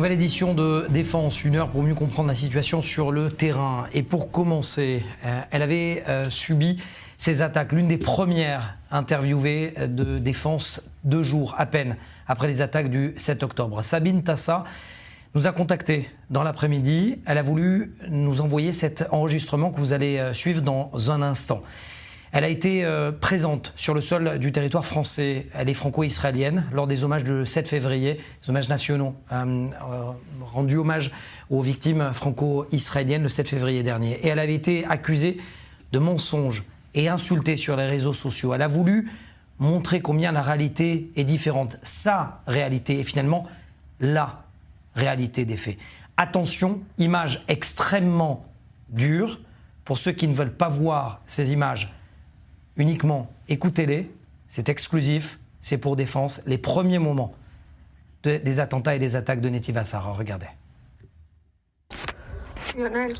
Nouvelle édition de Défense, 1 heure pour mieux comprendre la situation sur le terrain. Et pour commencer, elle avait subi ces attaques, l'une des premières interviewées de Défense 2 jours à peine après les attaques du 7 octobre. Sabine Tassa nous a contactés dans l'après-midi. Elle a voulu nous envoyer cet enregistrement que vous allez suivre dans un instant. Elle a été présente sur le sol du territoire français. Elle est franco-israélienne lors des hommages du 7 février, des hommages nationaux, rendu hommage aux victimes franco-israéliennes le 7 février dernier. Et elle avait été accusée de mensonges et insultée sur les réseaux sociaux. Elle a voulu montrer combien la réalité est différente. Sa réalité est finalement la réalité des faits. Attention, image extrêmement dure. Pour ceux qui ne veulent pas voir ces images, uniquement écoutez-les, c'est exclusif, c'est pour Défense, les premiers moments des attentats et des attaques de Netiv Yassar. Regardez. Lionel,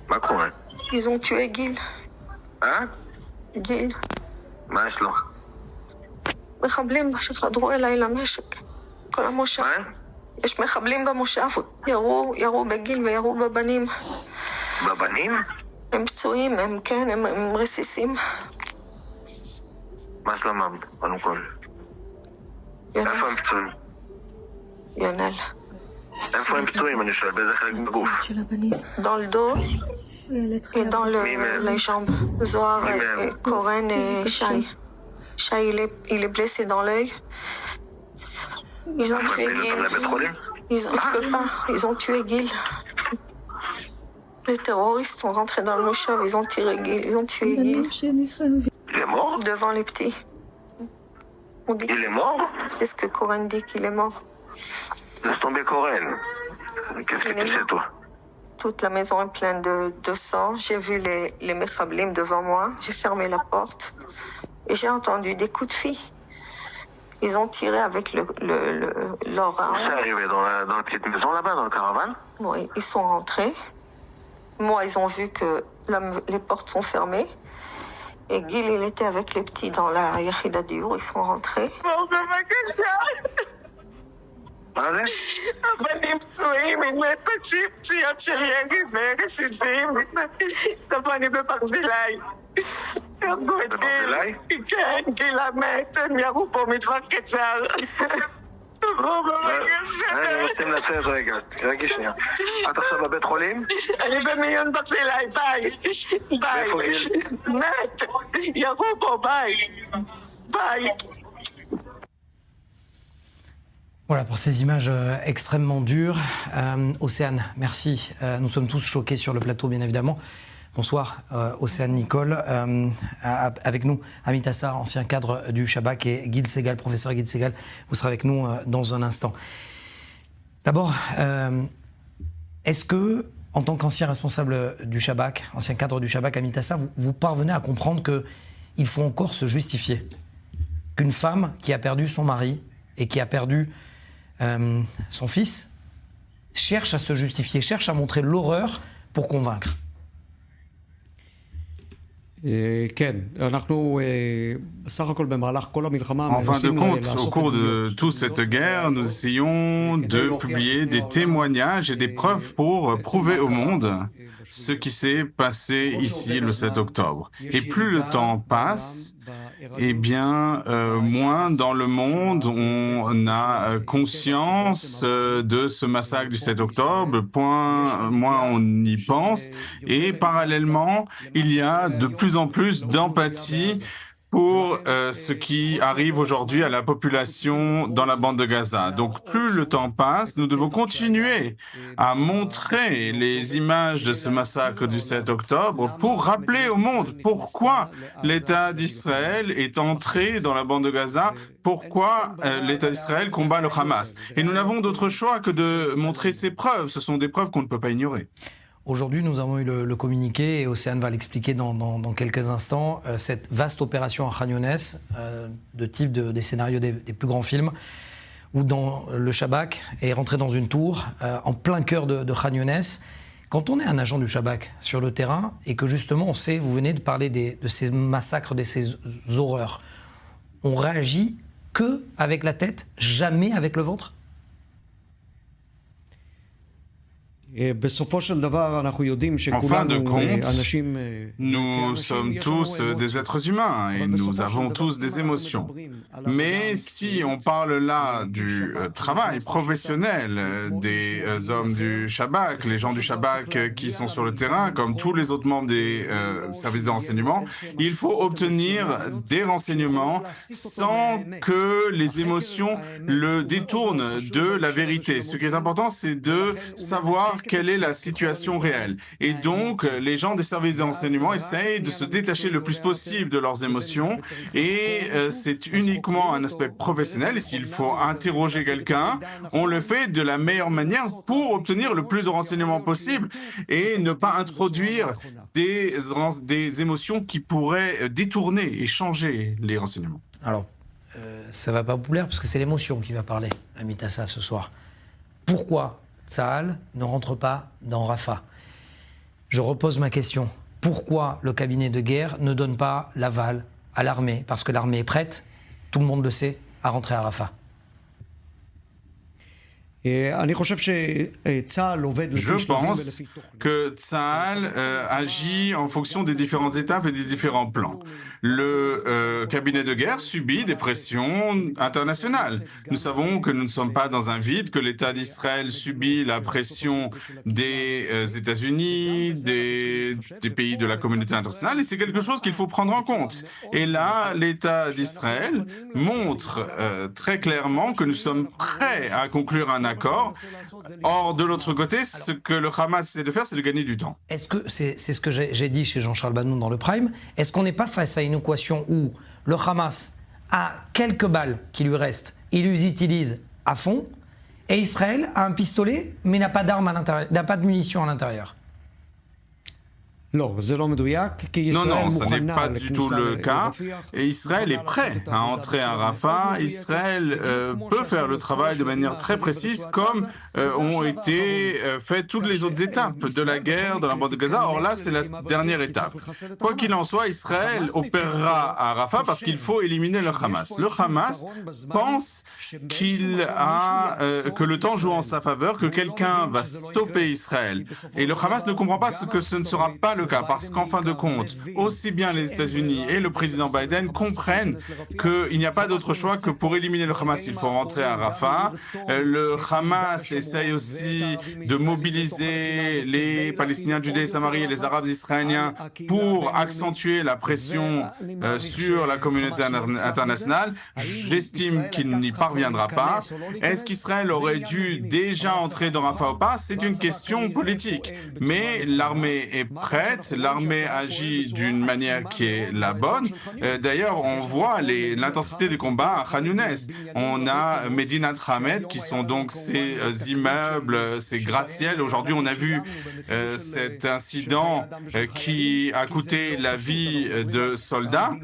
Macron, ils ont tué Gil. hein? גיל, מה יש לו? מחבלים שחדרו אליי למשק, כל המושב. מה? יש מחבלים במושב, ירו בגיל וירו בבנים. בבנים? הם פצועים, הם רסיסים. מה שלומם, קודם כל? איפה הם פצועים? יונל. איפה הם פצועים, אני שואל, באיזה חלק בגוף? dans le dos et dans les jambes. Zohar, Koren et Shai. Shai, il est blessé dans l'œil. Ils ont tué Gil. Je peux pas. Ils ont tué Gil. Les terroristes sont rentrés dans le moshav, ils ont tiré Gil. Ils ont tué Gil. Il est mort? Devant les petits. On dit Il est mort? c'est ce que Koren dit, qu'il est mort. Laisse tomber Corinne. Qu'est-ce que tu sais, toi? Toute la maison est pleine de sang. J'ai vu les mechablim devant moi. J'ai fermé la porte. Et j'ai entendu des coups de filles. Ils ont tiré avec leur arme. C'est arrivé dans la petite maison là-bas, dans le caravane? Oui, ils sont rentrés. Moi, ils ont vu que les portes sont fermées. Et Gil, il était avec les petits dans la Yachida Diour. Ils sont rentrés. מה זה? הבנים פצועים, עם פציעות של יגד ורסיסים, טבעני בברזילי. הרגו את בברזילי? גיל. כן, גיל המת, הם ירו פה מטווח קצר. אני רוצים לצאת רגע, תרגי שנייה. את עכשיו בבית חולים? אני במיון ברזילי, ביי. ואיפה ביי. גיל? מת, ירו פה, ביי. ביי. Voilà pour ces images extrêmement dures. Océane, merci. Nous sommes tous choqués sur le plateau, bien évidemment. Bonsoir, Océane Nicole. Avec nous, Amit Tassa, ancien cadre du Shabak, et Gil Segal, professeur Gil Segal. Vous serez avec nous dans un instant. D'abord, est-ce que, en tant qu'ancien responsable du Shabak, ancien cadre du Shabak, Amit Tassa, vous parvenez à comprendre qu'il faut encore se justifier? Qu'une femme qui a perdu son mari et qui a perdu son fils cherche à se justifier, cherche à montrer l'horreur pour convaincre. En fin de compte, au cours de toute cette guerre, nous essayons de publier des témoignages et des preuves pour prouver au monde ce qui s'est passé ici le 7 octobre. Et plus le temps passe, eh bien, moins dans le monde on a conscience de ce massacre du 7 octobre, moins on y pense, et parallèlement, il y a de plus en plus d'empathie pour ce qui arrive aujourd'hui à la population dans la bande de Gaza. Donc plus le temps passe, nous devons continuer à montrer les images de ce massacre du 7 octobre pour rappeler au monde pourquoi l'État d'Israël est entré dans la bande de Gaza, pourquoi l'État d'Israël combat le Hamas. Et nous n'avons d'autre choix que de montrer ces preuves. Ce sont des preuves qu'on ne peut pas ignorer. Aujourd'hui, nous avons eu le communiqué, et Océane va l'expliquer dans quelques instants, cette vaste opération à Khan Younes, de type des scénarios des plus grands films, où le Shabak est rentré dans une tour en plein cœur de Khan Younes. Quand on est un agent du Shabak sur le terrain, et que justement on sait, vous venez de parler de ces massacres, de ces horreurs, on réagit que avec la tête, jamais avec le ventre? En fin de compte, nous sommes tous des êtres humains et nous avons tous des émotions. Mais si on parle là du travail professionnel des hommes du Shabak, les gens du Shabak qui sont sur le terrain, comme tous les autres membres des services de renseignement, il faut obtenir des renseignements sans que les émotions le détournent de la vérité. Ce qui est important, c'est de savoir quelle est la situation réelle. Et donc, les gens des services de renseignement essayent de se détacher le plus possible de leurs émotions et c'est uniquement un aspect professionnel. Et s'il faut interroger quelqu'un, on le fait de la meilleure manière pour obtenir le plus de renseignements possible et ne pas introduire des émotions qui pourraient détourner et changer les renseignements. Alors, ça va pas vous plaire parce que c'est l'émotion qui va parler, Amitassa, ce soir. Pourquoi Tsahal ne rentre pas dans Rafah? Je repose ma question. Pourquoi le cabinet de guerre ne donne pas l'aval à l'armée? Parce que l'armée est prête, tout le monde le sait, à rentrer à Rafah. Je pense que Tsahal agit en fonction des différentes étapes et des différents plans. Le cabinet de guerre subit des pressions internationales. Nous savons que nous ne sommes pas dans un vide, que l'État d'Israël subit la pression des États-Unis, des pays de la communauté internationale, et c'est quelque chose qu'il faut prendre en compte. Et là, l'État d'Israël montre très clairement que nous sommes prêts à conclure un accord. Or, de l'autre côté, ce que le Hamas essaie de faire, c'est de gagner du temps. Est-ce que c'est ce que j'ai dit chez Jean-Charles Banoun dans le Prime? Est-ce qu'on n'est pas face à une équation où le Hamas a quelques balles qui lui restent, il les utilise à fond, et Israël a un pistolet, mais n'a pas d'armes à l'intérieur, n'a pas de munitions à l'intérieur? Non, ce n'est pas du tout le cas. Et Israël est prêt à entrer à Rafah. Israël peut faire le travail de manière très précise, comme ont été faites toutes les autres étapes de la guerre dans la bande de Gaza. Or là, c'est la dernière étape. Quoi qu'il en soit, Israël opérera à Rafah parce qu'il faut éliminer le Hamas. Le Hamas pense que le temps joue en sa faveur, que quelqu'un va stopper Israël. Et le Hamas ne comprend pas que ce ne sera pas le cas, parce qu'en fin de compte, aussi bien les États-Unis et le président Biden comprennent qu'il n'y a pas d'autre choix que pour éliminer le Hamas, il faut rentrer à Rafah. Le Hamas essaye aussi de mobiliser les Palestiniens de Judée et Samarie et les Arabes israéliens pour accentuer la pression sur la communauté internationale. J'estime qu'il n'y parviendra pas. Est-ce qu'Israël aurait dû déjà entrer dans Rafah ou pas? C'est une question politique. Mais l'armée est prête. L'armée agit d'une manière qui est la bonne. D'ailleurs, on voit l'intensité des combats à Khan Younes. On a Medinat Hamed, qui sont donc ces immeubles, ces gratte-ciel. Aujourd'hui, on a vu cet incident qui a coûté la vie de soldats,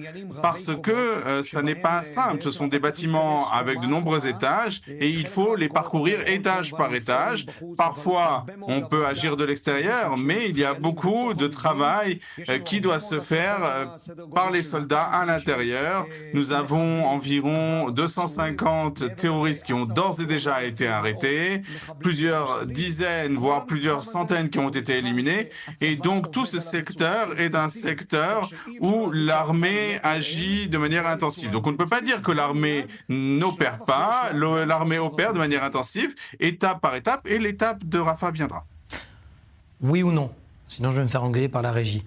parce que ça n'est pas simple. Ce sont des bâtiments avec de nombreux étages et il faut les parcourir étage par étage. Parfois, on peut agir de l'extérieur, mais il y a beaucoup de travail qui doit se faire par les soldats à l'intérieur. Nous avons environ 250 terroristes qui ont d'ores et déjà été arrêtés, plusieurs dizaines, voire plusieurs centaines qui ont été éliminés. Et donc tout ce secteur est un secteur où l'armée agit de manière intensive. Donc on ne peut pas dire que l'armée n'opère pas, l'armée opère de manière intensive, étape par étape, et l'étape de Rafah viendra. Oui ou non? Sinon, je vais me faire engueuler par la régie.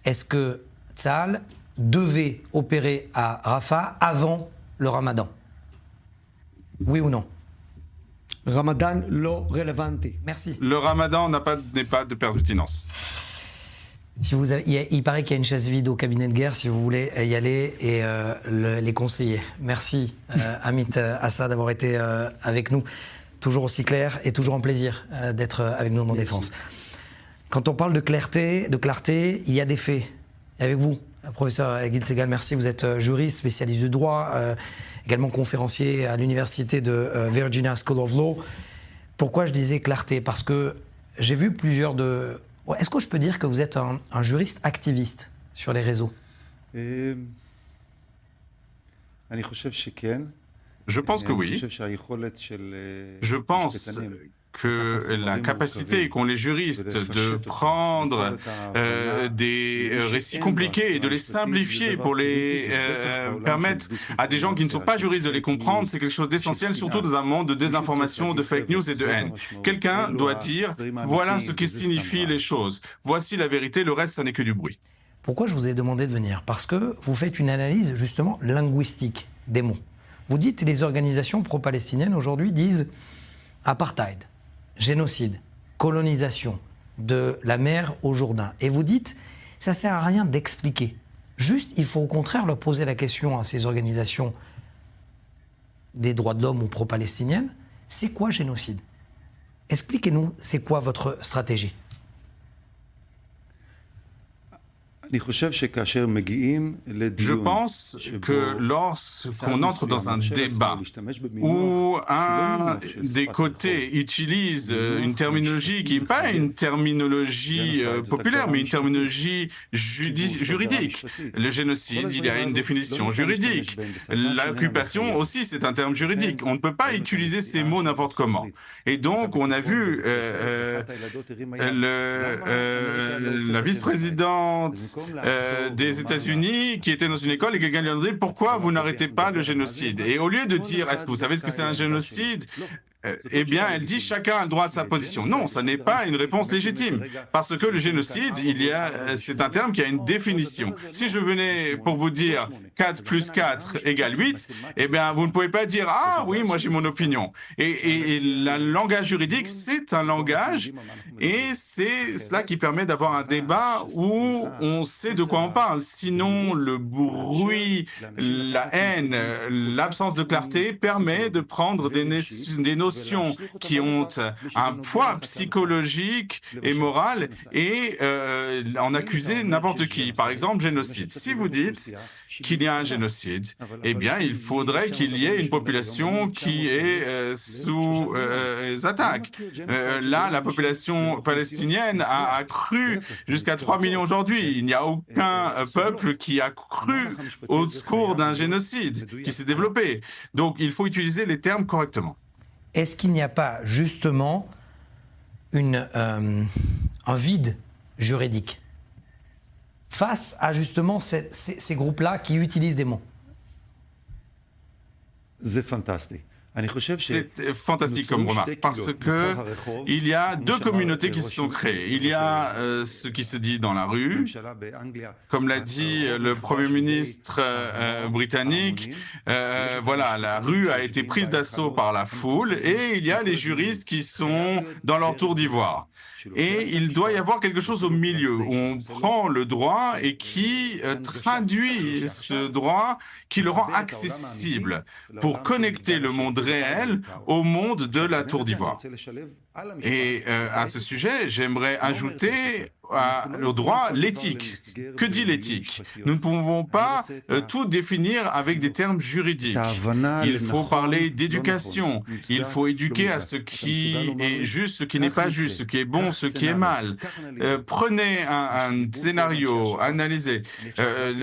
Est-ce que Tsahal devait opérer à Rafah avant le Ramadan? Oui ou non? Ramadan lo relevante. Merci. Le Ramadan n'est pas de pertinence. Si il paraît qu'il y a une chaise vide au cabinet de guerre, si vous voulez y aller et les conseiller. Merci, Amit Assa, d'avoir été avec nous. Toujours aussi clair et toujours un plaisir d'être avec nous dans Défense. Quand on parle de clarté, il y a des faits. Et avec vous, professeur Gil Segal, merci. Vous êtes juriste, spécialiste du droit, également conférencier à l'université de Virginia School of Law. Pourquoi je disais clarté? Parce que j'ai vu plusieurs de... Est-ce que je peux dire que vous êtes un juriste activiste sur les réseaux? Je pense que oui. Je pense que la capacité qu'ont les juristes de prendre des récits compliqués et de les simplifier pour les permettre à des gens qui ne sont pas juristes de les comprendre, c'est quelque chose d'essentiel, surtout dans un monde de désinformation, de fake news et de haine. Quelqu'un doit dire, voilà ce qui signifient les choses, voici la vérité, le reste, ça n'est que du bruit. Pourquoi je vous ai demandé de venir? Parce que vous faites une analyse justement linguistique des mots. Vous dites que les organisations pro-palestiniennes aujourd'hui disent apartheid, génocide, colonisation de la mer au Jourdain. Et vous dites, ça ne sert à rien d'expliquer. Juste, il faut au contraire leur poser la question à ces organisations des droits de l'homme ou pro-palestiniennes, c'est quoi génocide? Expliquez-nous, c'est quoi votre stratégie? Je pense que lorsqu'on entre dans un débat où un des côtés utilise une terminologie qui n'est pas une terminologie populaire, mais une terminologie juridique. Le génocide, il y a une définition juridique. L'occupation aussi, c'est un terme juridique. On ne peut pas utiliser ces mots n'importe comment. Et donc, on a vu la vice-présidente des États-Unis qui était dans une école et quelqu'un lui a demandé pourquoi vous n'arrêtez pas le génocide. Et au lieu de dire est-ce que vous savez ce que c'est un génocide, eh bien, elle dit chacun a le droit à sa position. Non, ça n'est pas une réponse légitime, parce que le génocide, c'est un terme qui a une définition. Si je venais pour vous dire 4 plus 4 égale 8, eh bien, vous ne pouvez pas dire ah oui, moi j'ai mon opinion. Et le langage juridique, c'est un langage, et c'est cela qui permet d'avoir un débat où on sait de quoi on parle. Sinon, le bruit, la haine, l'absence de clarté permet de prendre des notions qui ont un poids psychologique et moral et en accuser n'importe qui. Par exemple, génocide. Si vous dites qu'il y a un génocide, eh bien, il faudrait qu'il y ait une population qui est sous attaque. Là, la population palestinienne a cru jusqu'à 3 millions aujourd'hui. Il n'y a aucun peuple qui a cru au cours d'un génocide qui s'est développé. Donc, il faut utiliser les termes correctement. Est-ce qu'il n'y a pas justement un vide juridique face à justement ces groupes-là qui utilisent des mots? C'est fantastique. C'est fantastique comme remarque, parce que il y a deux communautés qui se sont créées. Il y a ce qui se dit dans la rue, comme l'a dit le Premier ministre britannique, voilà, la rue a été prise d'assaut par la foule, et il y a les juristes qui sont dans leur tour d'ivoire. Et il doit y avoir quelque chose au milieu, où on prend le droit et qui traduit ce droit, qui le rend accessible pour connecter le monde réel au monde de la Tour d'Ivoire. Et à ce sujet, j'aimerais ajouter au droit l'éthique. Que dit l'éthique? Nous ne pouvons pas tout définir avec des termes juridiques. Il faut parler d'éducation. Il faut éduquer à ce qui est juste, ce qui n'est pas juste, ce qui est bon, ce qui est mal. Prenez un scénario, analysez.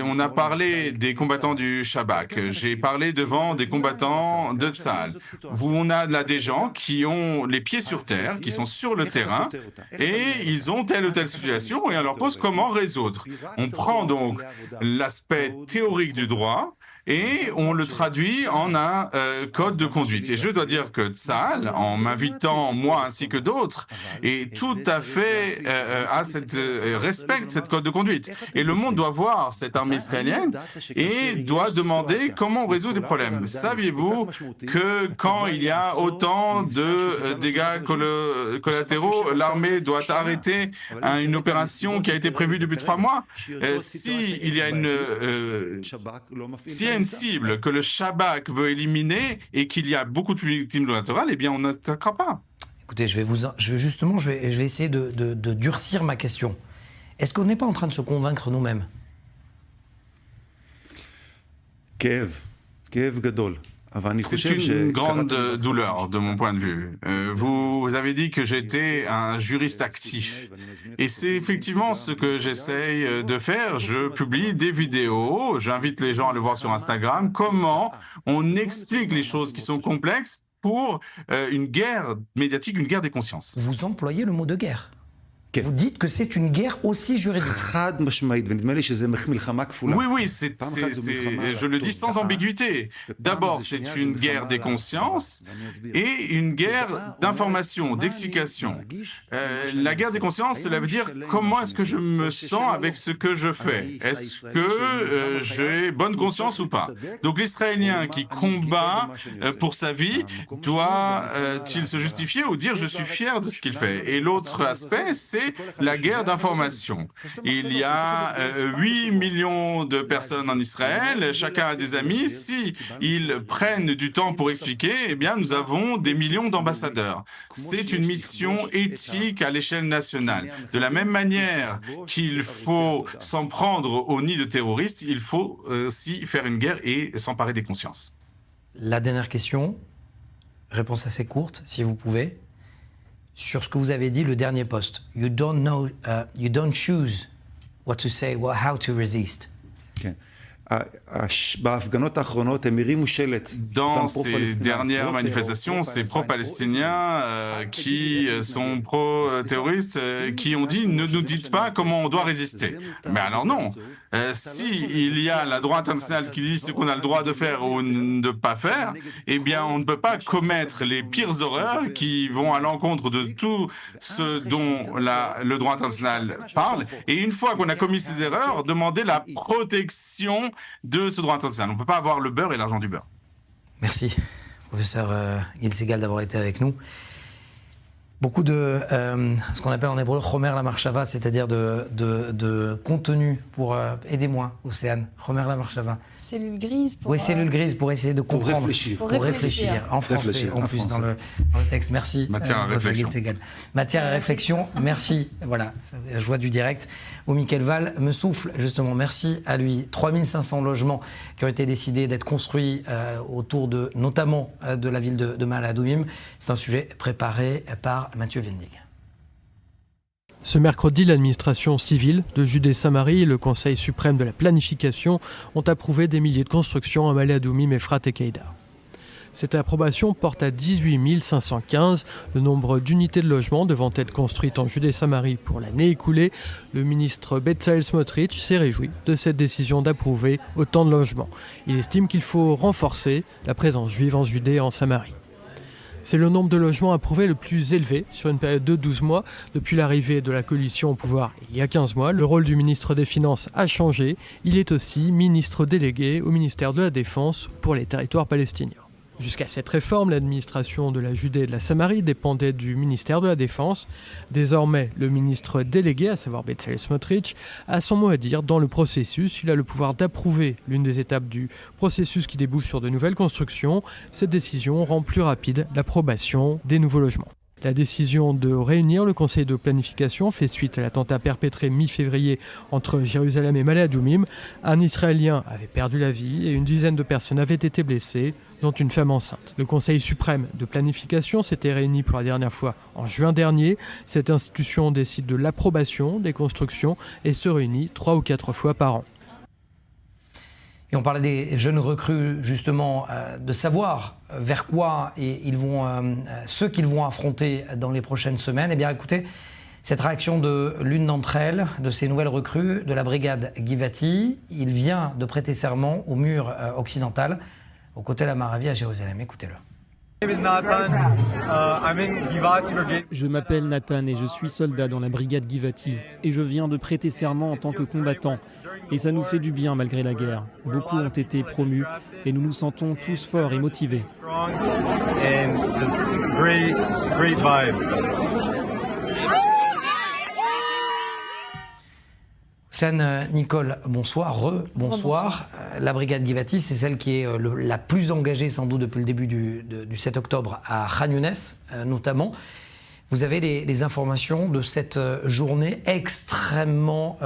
On a parlé des combattants du Shabak. J'ai parlé devant des combattants de Tsahal. On a là des gens qui ont les pieds sur terre, qui sont sur le terrain, et ils ont telle ou telle situation, et on leur pose comment résoudre. On prend donc l'aspect théorique du droit, et on le traduit en un code de conduite. Et je dois dire que Tsahal, en m'invitant, moi ainsi que d'autres, est tout à fait respecte cette code de conduite. Et le monde doit voir cette armée israélienne et doit demander comment on résout des problèmes. Saviez-vous que quand il y a autant de dégâts collatéraux, l'armée doit arrêter une opération qui a été prévue depuis 3 mois? S'il y a une cible que le Shabak veut éliminer et qu'il y a beaucoup de victimes collatérales, eh bien, on n'attaquera pas. Écoutez, je vais essayer de durcir ma question. Est-ce qu'on n'est pas en train de se convaincre nous-mêmes? Kev gadol. C'est une grande douleur de mon point de vue. Vous avez dit que j'étais un juriste actif. Et c'est effectivement ce que j'essaye de faire. Je publie des vidéos, j'invite les gens à le voir sur Instagram, comment on explique les choses qui sont complexes pour une guerre médiatique, une guerre des consciences. Vous employez le mot de guerre. Vous dites que c'est une guerre aussi juridique. Oui, je le dis sans ambiguïté. D'abord, c'est une guerre des consciences et une guerre d'information, d'explication. La guerre des consciences, cela veut dire comment est-ce que je me sens avec ce que je fais. Est-ce que j'ai bonne conscience ou pas? Donc l'Israélien qui combat pour sa vie, doit-il se justifier ou dire je suis fier de ce qu'il fait? Et l'autre aspect, c'est la guerre d'information. Il y a 8 millions de personnes en Israël, chacun a des amis. Si ils prennent du temps pour expliquer, eh bien, nous avons des millions d'ambassadeurs. C'est une mission éthique à l'échelle nationale. De la même manière qu'il faut s'en prendre au nid de terroristes, il faut aussi faire une guerre et s'emparer des consciences. La dernière question, réponse assez courte, si vous pouvez. Sur ce que vous avez dit, le dernier post. You don't choose what to say, how to resist. Okay. Dans ces dernières manifestations, ces pro-palestiniens qui sont pro-terroristes, qui ont dit « ne nous dites pas comment on doit résister ». Mais alors non, s'il y a la droite internationale qui dit ce qu'on a le droit de faire ou de ne pas faire, eh bien on ne peut pas commettre les pires horreurs qui vont à l'encontre de tout ce dont le droit international parle. Et une fois qu'on a commis ces erreurs, demander la protection de ce droit international. On ne peut pas avoir le beurre et l'argent du beurre. Merci, professeur Gil Segal, d'avoir été avec nous. Beaucoup de ce qu'on appelle en hébreu Chomer la Marshava, c'est-à-dire de contenu pour... aidez-moi, Océane, Chomer la Marshava. Cellule grise pour... Oui, cellule grise pour essayer de comprendre. Pour réfléchir. En français, en plus, dans le texte. Merci. Matière à réflexion. Matière à réflexion, merci. Voilà, joie du direct. Où Michael Val me souffle, justement, merci à lui. 3500 logements qui ont été décidés d'être construits autour notamment de la ville de Ma'ale Adumim. C'est un sujet préparé par Mathieu Vendig. Ce mercredi, l'administration civile de Judée-Samarie et le Conseil suprême de la planification ont approuvé des milliers de constructions à Ma'ale Adumim, Efrat et Keïdar. Cette approbation porte à 18 515 le nombre d'unités de logement devant être construites en Judée-Samarie pour l'année écoulée. Le ministre Bezalel Smotrich s'est réjoui de cette décision d'approuver autant de logements. Il estime qu'il faut renforcer la présence juive en Judée et en Samarie. C'est le nombre de logements approuvés le plus élevé sur une période de 12 mois. Depuis l'arrivée de la coalition au pouvoir il y a 15 mois, le rôle du ministre des Finances a changé. Il est aussi ministre délégué au ministère de la Défense pour les territoires palestiniens. Jusqu'à cette réforme, l'administration de la Judée et de la Samarie dépendait du ministère de la Défense. Désormais, le ministre délégué, à savoir Bezalel Smotrich, a son mot à dire dans le processus. Il a le pouvoir d'approuver l'une des étapes du processus qui débouche sur de nouvelles constructions. Cette décision rend plus rapide l'approbation des nouveaux logements. La décision de réunir le conseil de planification fait suite à l'attentat perpétré mi-février entre Jérusalem et Ma'ale Adumim. Un Israélien avait perdu la vie et une dizaine de personnes avaient été blessées, dont une femme enceinte. Le Conseil suprême de planification s'était réuni pour la dernière fois en juin dernier. Cette institution décide de l'approbation des constructions et se réunit 3 ou 4 fois par an. Et on parlait des jeunes recrues, justement, de savoir vers quoi ceux qu'ils vont affronter dans les prochaines semaines. Eh bien, écoutez, cette réaction de l'une d'entre elles, de ces nouvelles recrues, de la brigade Givati, il vient de prêter serment au mur occidental, au côté de la Maravi à Jérusalem. Écoutez-le. Je m'appelle Nathan et je suis soldat dans la brigade Givati et je viens de prêter serment en tant que combattant. Et ça nous fait du bien malgré la guerre. Beaucoup ont été promus et nous nous sentons tous forts et motivés. Nicole, bonsoir, bonsoir. La brigade Givati, c'est celle qui est la plus engagée sans doute depuis le début du 7 octobre à Khan Younes notamment. Vous avez les informations de cette journée extrêmement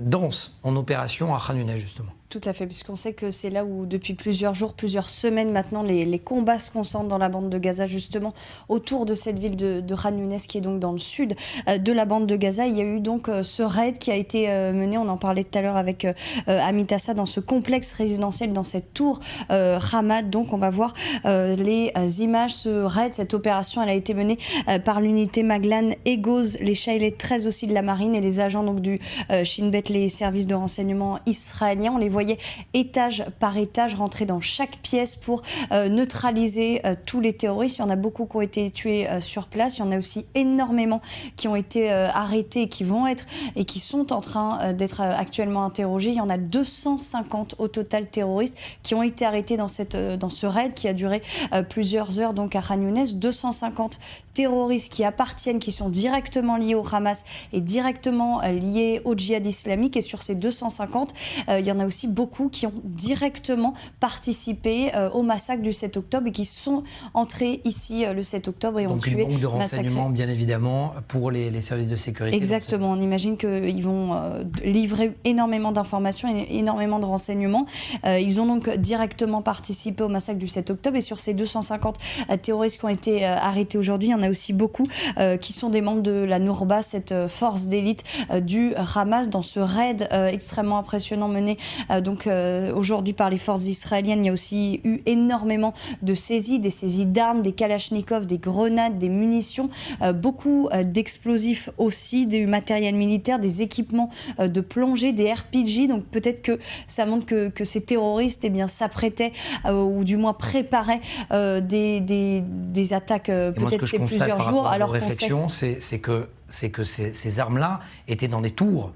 dense en opération à Khan Younes justement. Tout à fait, puisqu'on sait que c'est là où, depuis plusieurs jours, plusieurs semaines maintenant, les combats se concentrent dans la bande de Gaza, justement, autour de cette ville de Khan Younes, qui est donc dans le sud de la bande de Gaza. Il y a eu donc ce raid qui a été mené, on en parlait tout à l'heure avec Amitassa, dans ce complexe résidentiel, dans cette tour Hamad. Donc on va voir les images. Ce raid, cette opération, elle a été menée par l'unité Maglan Egoz, les Shahelet 13 aussi de la marine et les agents donc du Shin Bet, les services de renseignement israéliens. On les voyait étage par étage rentrer dans chaque pièce pour neutraliser tous les terroristes. Il y en a beaucoup qui ont été tués sur place. Il y en a aussi énormément qui ont été arrêtés, qui vont être et qui sont en train d'être actuellement interrogés. Il y en a 250 au total terroristes qui ont été arrêtés dans ce raid qui a duré plusieurs heures donc à Khan Younes. 250 terroristes qui appartiennent, qui sont directement liés au Hamas et directement liés au djihad islamique. Et sur ces 250, il y en a aussi beaucoup qui ont directement participé au massacre du 7 octobre et qui sont entrés ici le 7 octobre et ont tué, donc une banque de massacré. renseignements, bien évidemment, pour les services de sécurité. Exactement, on imagine qu'ils vont livrer énormément d'informations et énormément de renseignements. Ils ont donc directement participé au massacre du 7 octobre et sur ces 250 terroristes qui ont été arrêtés aujourd'hui, il y en a aussi beaucoup qui sont des membres de la Nourba, cette force d'élite du Hamas, dans ce raid extrêmement impressionnant mené donc aujourd'hui par les forces israéliennes. Il y a aussi eu énormément de saisies, des saisies d'armes, des kalachnikovs, des grenades, des munitions, beaucoup d'explosifs aussi, du matériel militaire, des équipements de plongée, des RPG. Donc peut-être que ça montre que ces terroristes s'apprêtaient ou du moins préparaient des attaques peut-être ces plusieurs jours. Alors réflexion, c'est que ces armes-là étaient dans des tours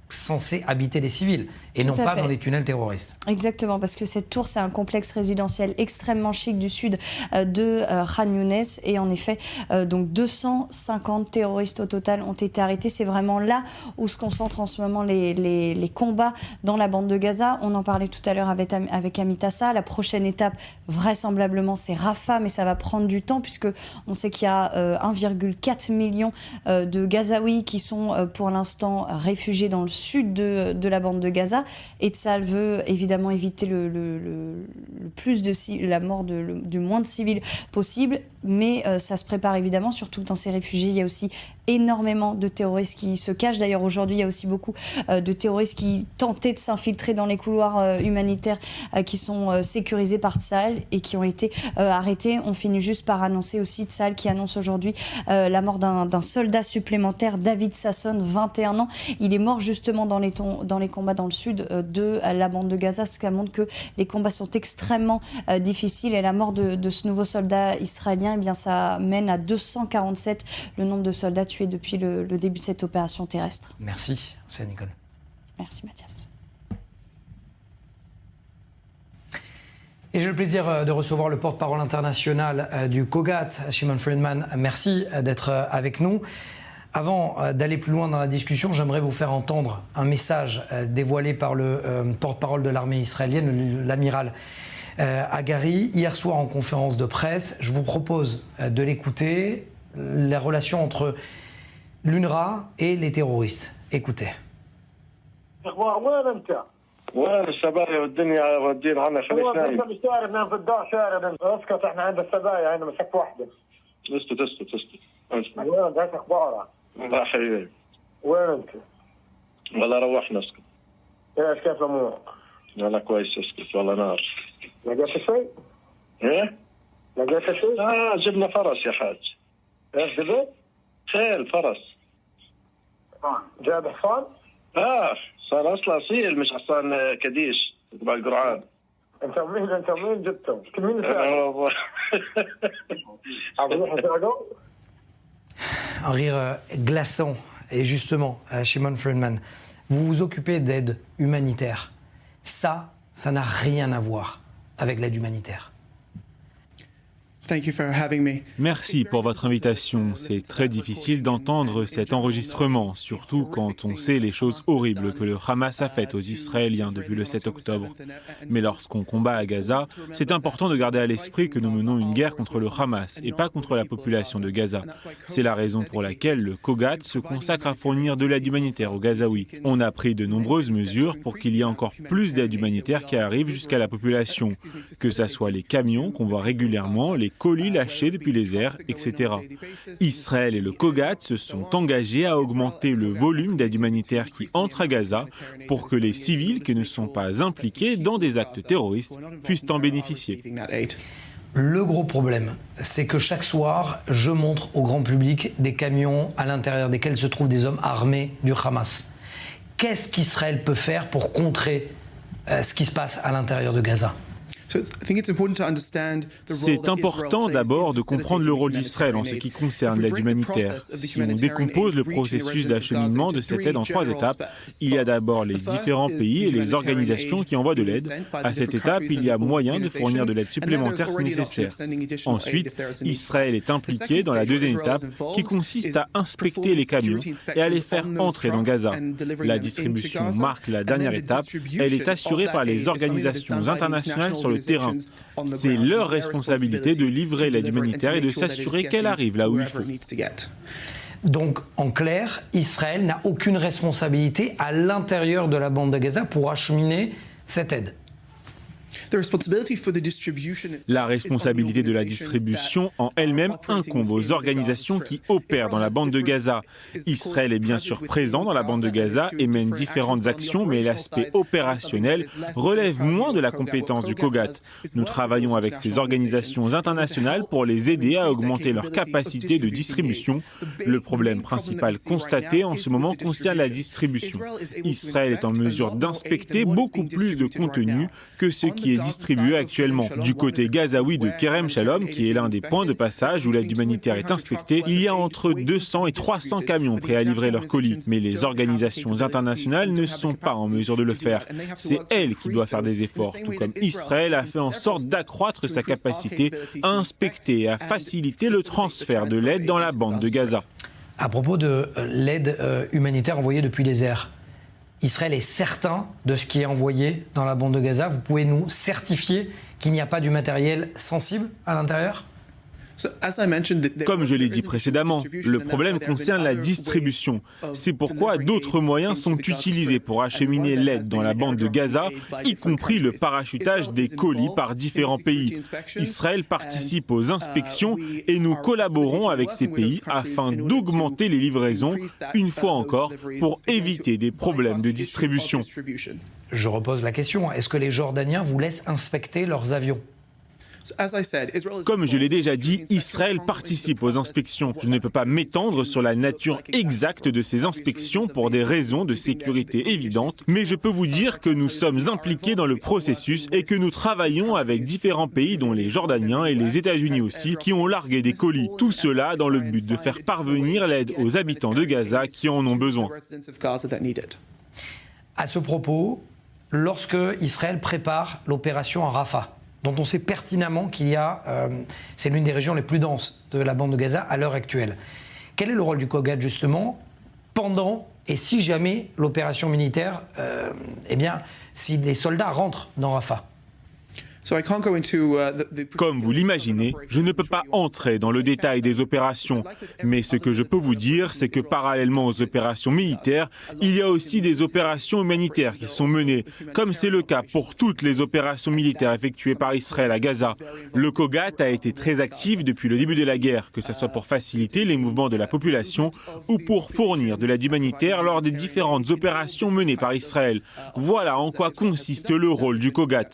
censés habiter des civils et non pas dans des tunnels terroristes. Exactement, parce que cette tour, c'est un complexe résidentiel extrêmement chic du sud de Khan Younes. Et en effet, donc 250 terroristes au total ont été arrêtés. C'est vraiment là où se concentrent en ce moment les combats dans la bande de Gaza. On en parlait tout à l'heure avec Amitassa. La prochaine étape, vraisemblablement, c'est Rafah, mais ça va prendre du temps puisque on sait qu'il y a 1,4 million de Gazaouis qui sont pour l'instant réfugiés dans le sud de la bande de Gaza. Et Tsahal veut évidemment éviter le plus la mort du moins de civils possible, mais ça se prépare évidemment, surtout dans ces réfugiés. Il y a aussi énormément de terroristes qui se cachent. D'ailleurs, aujourd'hui, il y a aussi beaucoup de terroristes qui tentaient de s'infiltrer dans les couloirs humanitaires qui sont sécurisés par Tsahal et qui ont été arrêtés. On finit juste par annoncer aussi Tsahal qui annonce aujourd'hui la mort d'un soldat supplémentaire, David Sasson, 21 ans. Il est mort justement dans les combats dans le sud de la bande de Gaza, ce qui montre que les combats sont extrêmement difficiles et la mort de ce nouveau soldat israélien, ça mène à 247 le nombre de soldats tués depuis le début de cette opération terrestre. Merci, c'est Nicole. Merci Mathias. Et j'ai le plaisir de recevoir le porte-parole international du COGAT, Shimon Friedman. Merci d'être avec nous. Avant d'aller plus loin dans la discussion, j'aimerais vous faire entendre un message dévoilé par le porte-parole de l'armée israélienne, l'amiral Hagari, hier soir en conférence de presse. Je vous propose de l'écouter, la relation entre l'UNRWA et les terroristes. Écoutez. وين السبايا والدنيا ودين عنا خلينا نايم. انت شارع من في الدار شارع اسكت احنا عند السبايا هنا مسك واحده. اسكت. وين انت ايش اخبارك؟ لا حبيبي. وين انت؟ والله روحنا اسكت. ايش كيف الامور؟ والله كويس اسكت والله نار. لقيت شيء؟ ايه؟ لقيت شيء؟ جبنا فرس يا حاج. ايش جبت؟ خيل فرس. جاب حصان؟ صار اصلا اصيل مش حصان كديش تبع القرعان. انت ومين جبتهم؟ مين Un rire glaçant. Et justement, Shimon Friedman, vous vous occupez d'aide humanitaire. Ça n'a rien à voir avec l'aide humanitaire. Merci pour votre invitation. C'est très difficile d'entendre cet enregistrement, surtout quand on sait les choses horribles que le Hamas a faites aux Israéliens depuis le 7 octobre. Mais lorsqu'on combat à Gaza, c'est important de garder à l'esprit que nous menons une guerre contre le Hamas et pas contre la population de Gaza. C'est la raison pour laquelle le COGAT se consacre à fournir de l'aide humanitaire aux Gazaouis. On a pris de nombreuses mesures pour qu'il y ait encore plus d'aide humanitaire qui arrive jusqu'à la population, que ce soit les camions qu'on voit régulièrement, les colis lâchés depuis les airs, etc. Israël et le COGAT se sont engagés à augmenter le volume d'aide humanitaire qui entre à Gaza pour que les civils qui ne sont pas impliqués dans des actes terroristes puissent en bénéficier. Le gros problème, c'est que chaque soir, je montre au grand public des camions à l'intérieur desquels se trouvent des hommes armés du Hamas. Qu'est-ce qu'Israël peut faire pour contrer ce qui se passe à l'intérieur de Gaza ? C'est important d'abord de comprendre le rôle d'Israël en ce qui concerne l'aide humanitaire. Si on décompose le processus d'acheminement de cette aide en 3 étapes, il y a d'abord les différents pays et les organisations qui envoient de l'aide. À cette étape, il y a moyen de fournir de l'aide supplémentaire si nécessaire. Ensuite, Israël est impliqué dans la deuxième étape qui consiste à inspecter les camions et à les faire entrer dans Gaza. La distribution marque la dernière étape. Elle est assurée par les organisations internationales sur le terrain. C'est leur responsabilité de livrer l'aide humanitaire et de s'assurer qu'elle arrive là où il faut. Donc, en clair, Israël n'a aucune responsabilité à l'intérieur de la bande de Gaza pour acheminer cette aide. La responsabilité de la distribution en elle-même incombe aux organisations qui opèrent dans la bande de Gaza. Israël est bien sûr présent dans la bande de Gaza et mène différentes actions, mais l'aspect opérationnel relève moins de la compétence du COGAT. Nous travaillons avec ces organisations internationales pour les aider à augmenter leur capacité de distribution. Le problème principal constaté en ce moment concerne la distribution. Israël est en mesure d'inspecter beaucoup plus de contenu que ce qui est distribué actuellement. Du côté gazaoui de Kerem Shalom, qui est l'un des points de passage où l'aide humanitaire est inspectée, il y a entre 200 et 300 camions prêts à livrer leurs colis. Mais les organisations internationales ne sont pas en mesure de le faire. C'est elles qui doivent faire des efforts, tout comme Israël a fait en sorte d'accroître sa capacité à inspecter et à faciliter le transfert de l'aide dans la bande de Gaza. À propos de l'aide humanitaire envoyée depuis les airs, Israël est certain de ce qui est envoyé dans la bande de Gaza. Vous pouvez nous certifier qu'il n'y a pas du matériel sensible à l'intérieur ? Comme je l'ai dit précédemment, le problème concerne la distribution. C'est pourquoi d'autres moyens sont utilisés pour acheminer l'aide dans la bande de Gaza, y compris le parachutage des colis par différents pays. Israël participe aux inspections et nous collaborons avec ces pays afin d'augmenter les livraisons, une fois encore, pour éviter des problèmes de distribution. Je repose la question, est-ce que les Jordaniens vous laissent inspecter leurs avions ? Comme je l'ai déjà dit, Israël participe aux inspections. Je ne peux pas m'étendre sur la nature exacte de ces inspections pour des raisons de sécurité évidentes, mais je peux vous dire que nous sommes impliqués dans le processus et que nous travaillons avec différents pays, dont les Jordaniens et les États-Unis aussi, qui ont largué des colis. Tout cela dans le but de faire parvenir l'aide aux habitants de Gaza qui en ont besoin. À ce propos, lorsque Israël prépare l'opération en Rafah, dont on sait pertinemment qu'il y a, c'est l'une des régions les plus denses de la bande de Gaza à l'heure actuelle. Quel est le rôle du COGAT justement pendant et si jamais l'opération militaire, si des soldats rentrent dans Rafah ? Comme vous l'imaginez, je ne peux pas entrer dans le détail des opérations, mais ce que je peux vous dire, c'est que parallèlement aux opérations militaires, il y a aussi des opérations humanitaires qui sont menées, comme c'est le cas pour toutes les opérations militaires effectuées par Israël à Gaza. Le COGAT a été très actif depuis le début de la guerre, que ce soit pour faciliter les mouvements de la population ou pour fournir de l'aide humanitaire lors des différentes opérations menées par Israël. Voilà en quoi consiste le rôle du COGAT.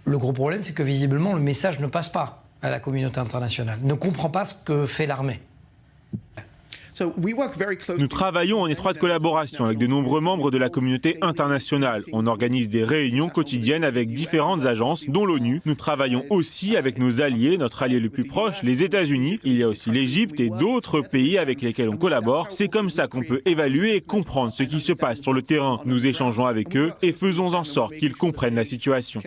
Le gros problème, c'est que visiblement, le message ne passe pas à la communauté internationale, ne comprend pas ce que fait l'armée. Nous travaillons en étroite collaboration avec de nombreux membres de la communauté internationale. On organise des réunions quotidiennes avec différentes agences, dont l'ONU. Nous travaillons aussi avec nos alliés, notre allié le plus proche, les États-Unis. Il y a aussi l'Égypte et d'autres pays avec lesquels on collabore. C'est comme ça qu'on peut évaluer et comprendre ce qui se passe sur le terrain. Nous échangeons avec eux et faisons en sorte qu'ils comprennent la situation.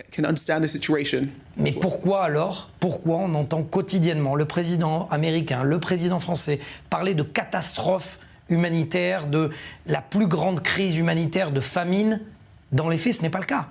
Mais pourquoi alors, pourquoi on entend quotidiennement le président américain, le président français parler de catastrophe humanitaire, de la plus grande crise humanitaire, de famine? Dans les faits, ce n'est pas le cas.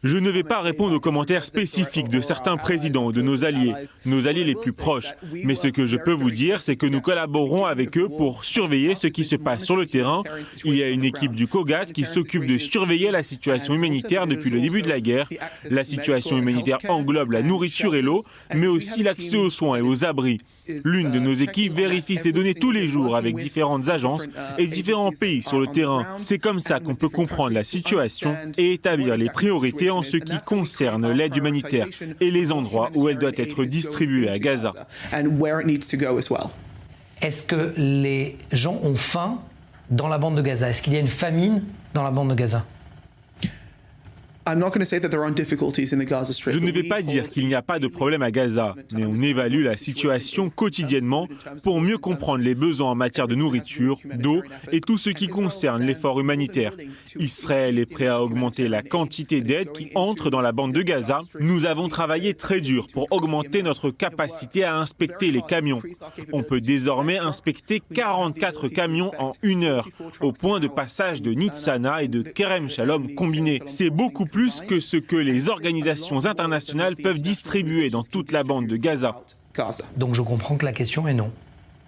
Je ne vais pas répondre aux commentaires spécifiques de certains présidents ou de nos alliés les plus proches. Mais ce que je peux vous dire, c'est que nous collaborons avec eux pour surveiller ce qui se passe sur le terrain. Il y a une équipe du COGAT qui s'occupe de surveiller la situation humanitaire depuis le début de la guerre. La situation humanitaire englobe la nourriture et l'eau, mais aussi l'accès aux soins et aux abris. L'une de nos équipes vérifie ces données tous les jours avec différentes agences et différents pays sur le terrain. C'est comme ça qu'on peut comprendre la situation et établir les priorités en ce qui concerne l'aide humanitaire et les endroits où elle doit être distribuée à Gaza. Est-ce que les gens ont faim dans la bande de Gaza? Est-ce qu'il y a une famine dans la bande de Gaza? Je ne vais pas dire qu'il n'y a pas de problème à Gaza, mais on évalue la situation quotidiennement pour mieux comprendre les besoins en matière de nourriture, d'eau et tout ce qui concerne l'effort humanitaire. Israël est prêt à augmenter la quantité d'aide qui entre dans la bande de Gaza. Nous avons travaillé très dur pour augmenter notre capacité à inspecter les camions. On peut désormais inspecter 44 camions en 1 heure, au point de passage de Nitzana et de Kerem Shalom combinés. C'est beaucoup plus que ce que les organisations internationales peuvent distribuer dans toute la bande de Gaza. Donc je comprends que la question est non.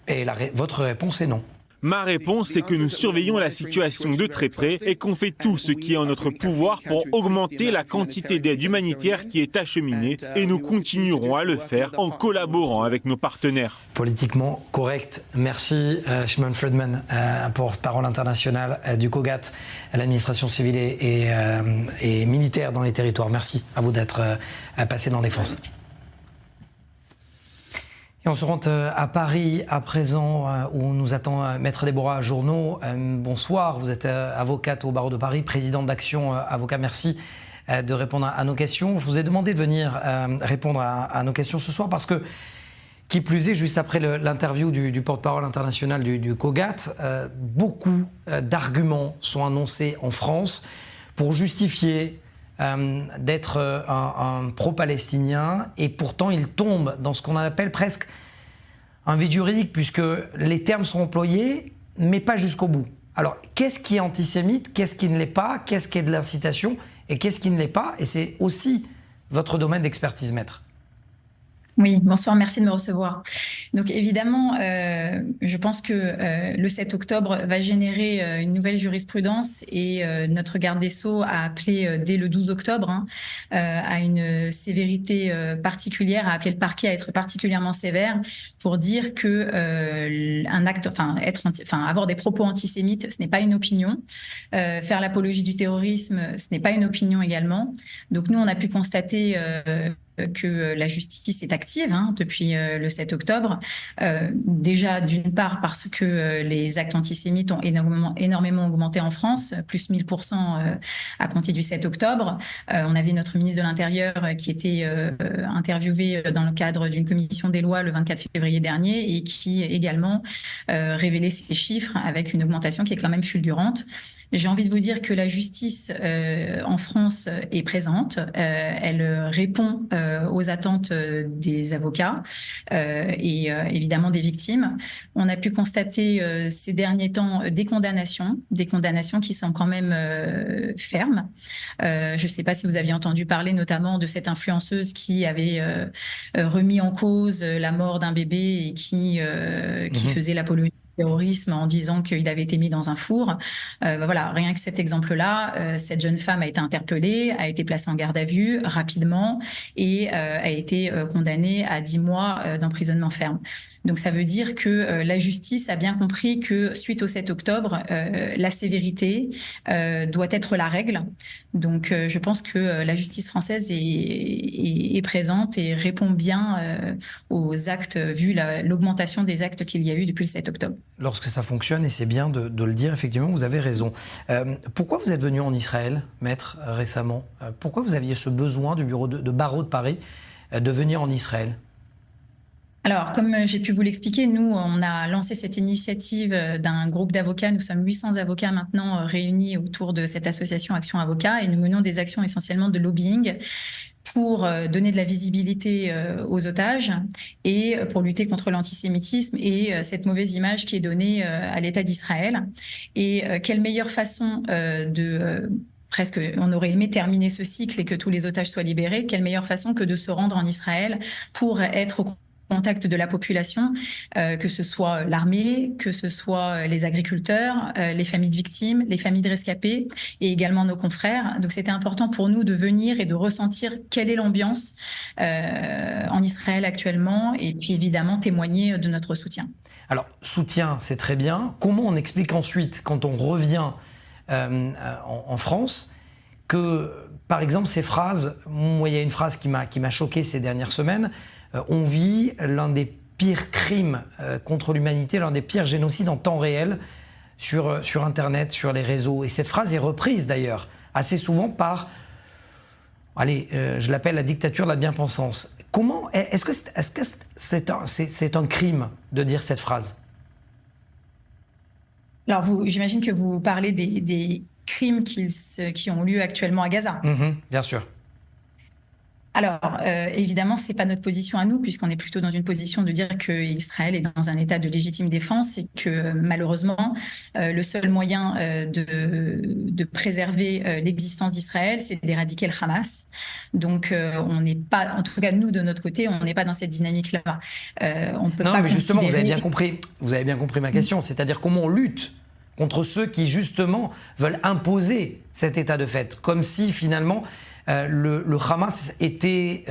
Et votre réponse est non. Ma réponse est que nous surveillons la situation de très près et qu'on fait tout ce qui est en notre pouvoir pour augmenter la quantité d'aide humanitaire qui est acheminée et nous continuerons à le faire en collaborant avec nos partenaires. Politiquement correct. Merci Shimon Friedman, porte-parole international du COGAT, l'administration civile et militaire dans les territoires. Merci à vous d'être passé dans Défense. Et on se rend à Paris à présent, où nous attend Maître Déborah Journeau. Bonsoir, vous êtes avocate au barreau de Paris, présidente d'Action Avocat. Merci de répondre à nos questions. Je vous ai demandé de venir répondre à nos questions ce soir parce que, qui plus est, juste après l'interview du porte-parole international du COGAT, beaucoup d'arguments sont annoncés en France pour justifier d'être un pro-palestinien, et pourtant il tombe dans ce qu'on appelle presque un vide juridique, puisque les termes sont employés, mais pas jusqu'au bout. Alors, qu'est-ce qui est antisémite, qu'est-ce qui ne l'est pas, qu'est-ce qui est de l'incitation, et qu'est-ce qui ne l'est pas? Et c'est aussi votre domaine d'expertise, maître. Oui, bonsoir, merci de me recevoir. Donc évidemment, je pense que le 7 octobre va générer une nouvelle jurisprudence, et notre garde des Sceaux a appelé dès le 12 octobre à une sévérité particulière, a appelé le parquet à être particulièrement sévère pour dire que un acte, avoir des propos antisémites, ce n'est pas une opinion. Faire l'apologie du terrorisme, ce n'est pas une opinion également. Donc nous, on a pu constater que la justice est active depuis le 7 octobre. Déjà, d'une part, parce que les actes antisémites ont énormément augmenté en France, plus 1000% à compter du 7 octobre. On avait notre ministre de l'Intérieur qui était interviewé dans le cadre d'une commission des lois le 24 février dernier, et qui également révélait ces chiffres avec une augmentation qui est quand même fulgurante. J'ai envie de vous dire que la justice en France est présente. Elle répond aux attentes des avocats et évidemment des victimes. On a pu constater ces derniers temps des condamnations qui sont quand même fermes. Je ne sais pas si vous aviez entendu parler notamment de cette influenceuse qui avait remis en cause la mort d'un bébé et qui faisait l'apologie terrorisme en disant qu'il avait été mis dans un four. Voilà, rien que cet exemple-là, cette jeune femme a été interpellée, a été placée en garde à vue rapidement et a été condamnée à 10 mois d'emprisonnement ferme. Donc ça veut dire que la justice a bien compris que suite au 7 octobre, la sévérité doit être la règle. Donc je pense que la justice française est présente et répond bien aux actes, vu l'augmentation des actes qu'il y a eu depuis le 7 octobre. Lorsque ça fonctionne, et c'est bien de le dire, effectivement, vous avez raison. Pourquoi vous êtes venu en Israël, maître, récemment? Pourquoi vous aviez ce besoin du bureau de barreau de Paris de venir en Israël? Alors, comme j'ai pu vous l'expliquer, nous, on a lancé cette initiative d'un groupe d'avocats. Nous sommes 800 avocats maintenant réunis autour de cette association Action Avocats et nous menons des actions essentiellement de lobbying pour donner de la visibilité aux otages et pour lutter contre l'antisémitisme et cette mauvaise image qui est donnée à l'État d'Israël. Et quelle meilleure façon presque, on aurait aimé terminer ce cycle et que tous les otages soient libérés, quelle meilleure façon que de se rendre en Israël pour être au contact de la population, que ce soit l'armée, que ce soit les agriculteurs, les familles de victimes, les familles de rescapés et également nos confrères. Donc c'était important pour nous de venir et de ressentir quelle est l'ambiance en Israël actuellement et puis évidemment témoigner de notre soutien. Alors, soutien, c'est très bien. Comment on explique ensuite, quand on revient en France, que, par exemple, ces phrases, moi, il y a une phrase qui m'a choqué ces dernières semaines, on vit l'un des pires crimes contre l'humanité, l'un des pires génocides en temps réel sur Internet, sur les réseaux. Et cette phrase est reprise d'ailleurs assez souvent par, je l'appelle la dictature de la bien-pensance. Est-ce que c'est un crime de dire cette phrase? Alors, j'imagine que vous parlez des crimes qui ont lieu actuellement à Gaza. Bien sûr. Alors, évidemment, c'est pas notre position à nous, puisqu'on est plutôt dans une position de dire qu'Israël est dans un état de légitime défense et que malheureusement, le seul moyen de préserver l'existence d'Israël, c'est d'éradiquer le Hamas. Donc, on n'est pas, en tout cas nous de notre côté, on n'est pas dans cette dynamique-là. On peut non, pas mais justement, considérer... vous avez bien compris ma question, c'est-à-dire comment on lutte contre ceux qui justement veulent imposer cet état de fait, comme si finalement le Hamas était,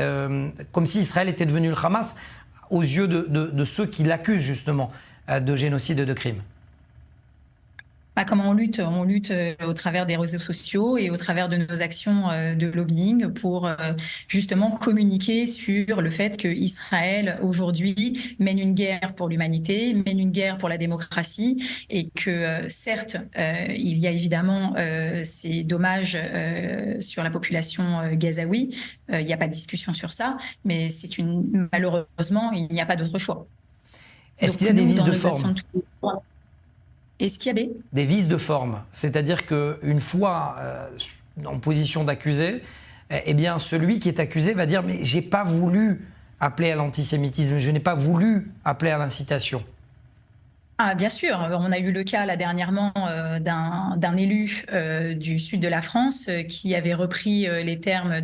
comme si Israël était devenu le Hamas aux yeux de ceux qui l'accusent justement de génocide et de crime. Comment on lutte? On lutte au travers des réseaux sociaux et au travers de nos actions de lobbying pour justement communiquer sur le fait qu'Israël aujourd'hui mène une guerre pour l'humanité, mène une guerre pour la démocratie et que certes, il y a évidemment ces dommages sur la population gazaoui, il n'y a pas de discussion sur ça, mais malheureusement, il n'y a pas d'autre choix. Est-ce qu'il y a des vices de forme? Est-ce qu'il y a des vices de forme? C'est-à-dire qu'une fois en position d'accusé, eh bien, celui qui est accusé va dire « mais j'ai pas voulu appeler à l'antisémitisme, je n'ai pas voulu appeler à l'incitation ». Ah, bien sûr, on a eu le cas là dernièrement d'un élu du sud de la France qui avait repris les termes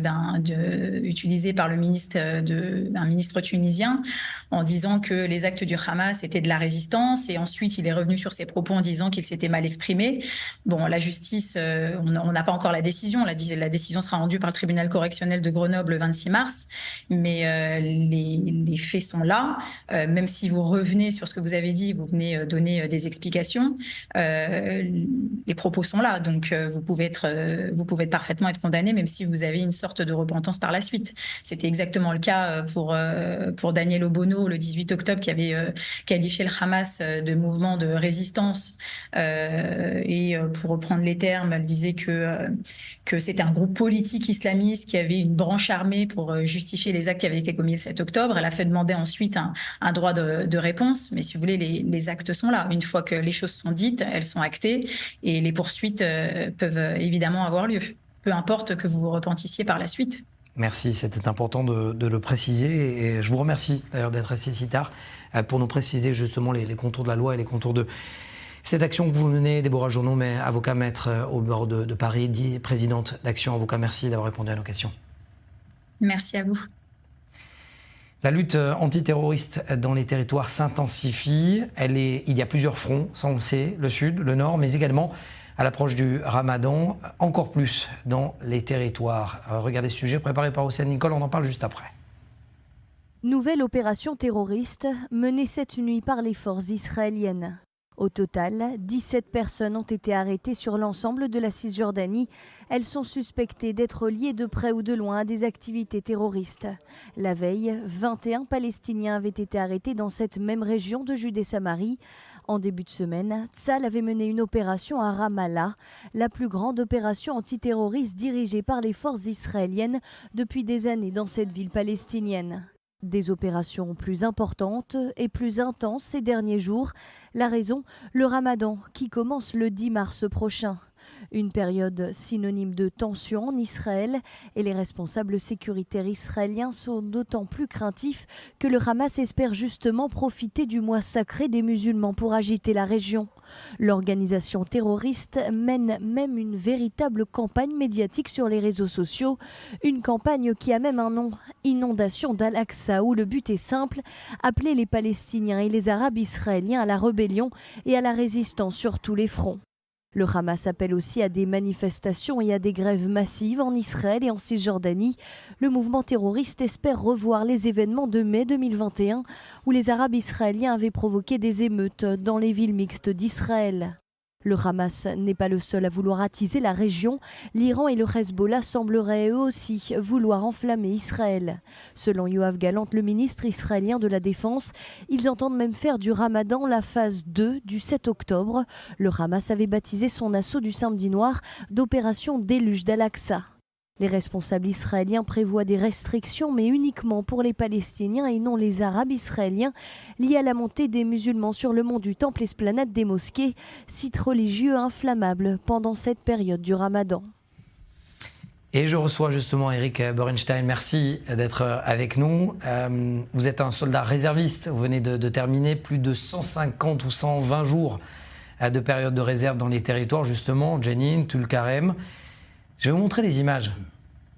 utilisés par d'un ministre tunisien en disant que les actes du Hamas étaient de la résistance et ensuite il est revenu sur ses propos en disant qu'il s'était mal exprimé. Bon, la justice, on n'a pas encore la décision, la décision sera rendue par le tribunal correctionnel de Grenoble le 26 mars, mais les faits sont là. Même si vous revenez sur ce que vous avez dit, vous venez donner des explications, les propos sont là, donc vous pouvez parfaitement être condamné même si vous avez une sorte de repentance par la suite. C'était exactement le cas pour Daniel Obono le 18 octobre qui avait qualifié le Hamas de mouvement de résistance et pour reprendre les termes, elle disait que c'était un groupe politique islamiste qui avait une branche armée pour justifier les actes qui avaient été commis le 7 octobre. Elle a fait demander ensuite un droit de réponse, mais si vous voulez, les actes sont là. Une fois que les choses sont dites, elles sont actées et les poursuites peuvent évidemment avoir lieu, peu importe que vous vous repentissiez par la suite. Merci, c'était important de le préciser et je vous remercie d'ailleurs d'être resté si tard pour nous préciser justement les contours de la loi et les contours de cette action que vous menez. Déborah Journeau, avocat maître au barreau de Paris, présidente d'Action Avocat. Merci d'avoir répondu à nos questions. Merci à vous. La lutte antiterroriste dans les territoires s'intensifie. Il y a plusieurs fronts, ça on le sait, le sud, le nord, mais également à l'approche du Ramadan, encore plus dans les territoires. Regardez ce sujet préparé par Océane Nicole, on en parle juste après. Nouvelle opération terroriste menée cette nuit par les forces israéliennes. Au total, 17 personnes ont été arrêtées sur l'ensemble de la Cisjordanie. Elles sont suspectées d'être liées de près ou de loin à des activités terroristes. La veille, 21 Palestiniens avaient été arrêtés dans cette même région de Judée-Samarie. En début de semaine, Tsahal avait mené une opération à Ramallah, la plus grande opération antiterroriste dirigée par les forces israéliennes depuis des années dans cette ville palestinienne. Des opérations plus importantes et plus intenses ces derniers jours. La raison, le Ramadan qui commence le 10 mars prochain. Une période synonyme de tension en Israël et les responsables sécuritaires israéliens sont d'autant plus craintifs que le Hamas espère justement profiter du mois sacré des musulmans pour agiter la région. L'organisation terroriste mène même une véritable campagne médiatique sur les réseaux sociaux, une campagne qui a même un nom, Inondation d'Al-Aqsa, où le but est simple, appeler les Palestiniens et les Arabes israéliens à la rébellion et à la résistance sur tous les fronts. Le Hamas appelle aussi à des manifestations et à des grèves massives en Israël et en Cisjordanie. Le mouvement terroriste espère revoir les événements de mai 2021 où les Arabes israéliens avaient provoqué des émeutes dans les villes mixtes d'Israël. Le Hamas n'est pas le seul à vouloir attiser la région. L'Iran et le Hezbollah sembleraient eux aussi vouloir enflammer Israël. Selon Yoav Gallant, le ministre israélien de la Défense, ils entendent même faire du Ramadan la phase 2 du 7 octobre. Le Hamas avait baptisé son assaut du samedi noir d'opération Déluge d'Al-Aqsa. Les responsables israéliens prévoient des restrictions, mais uniquement pour les Palestiniens et non les Arabes israéliens, liées à la montée des musulmans sur le mont du Temple, esplanade des mosquées, site religieux inflammable pendant cette période du Ramadan. Et je reçois justement Eric Borenstein. Merci d'être avec nous. Vous êtes un soldat réserviste. Vous venez de terminer plus de 150 ou 120 jours de période de réserve dans les territoires, justement, Jenin, Tulkarem. Je vais vous montrer des images.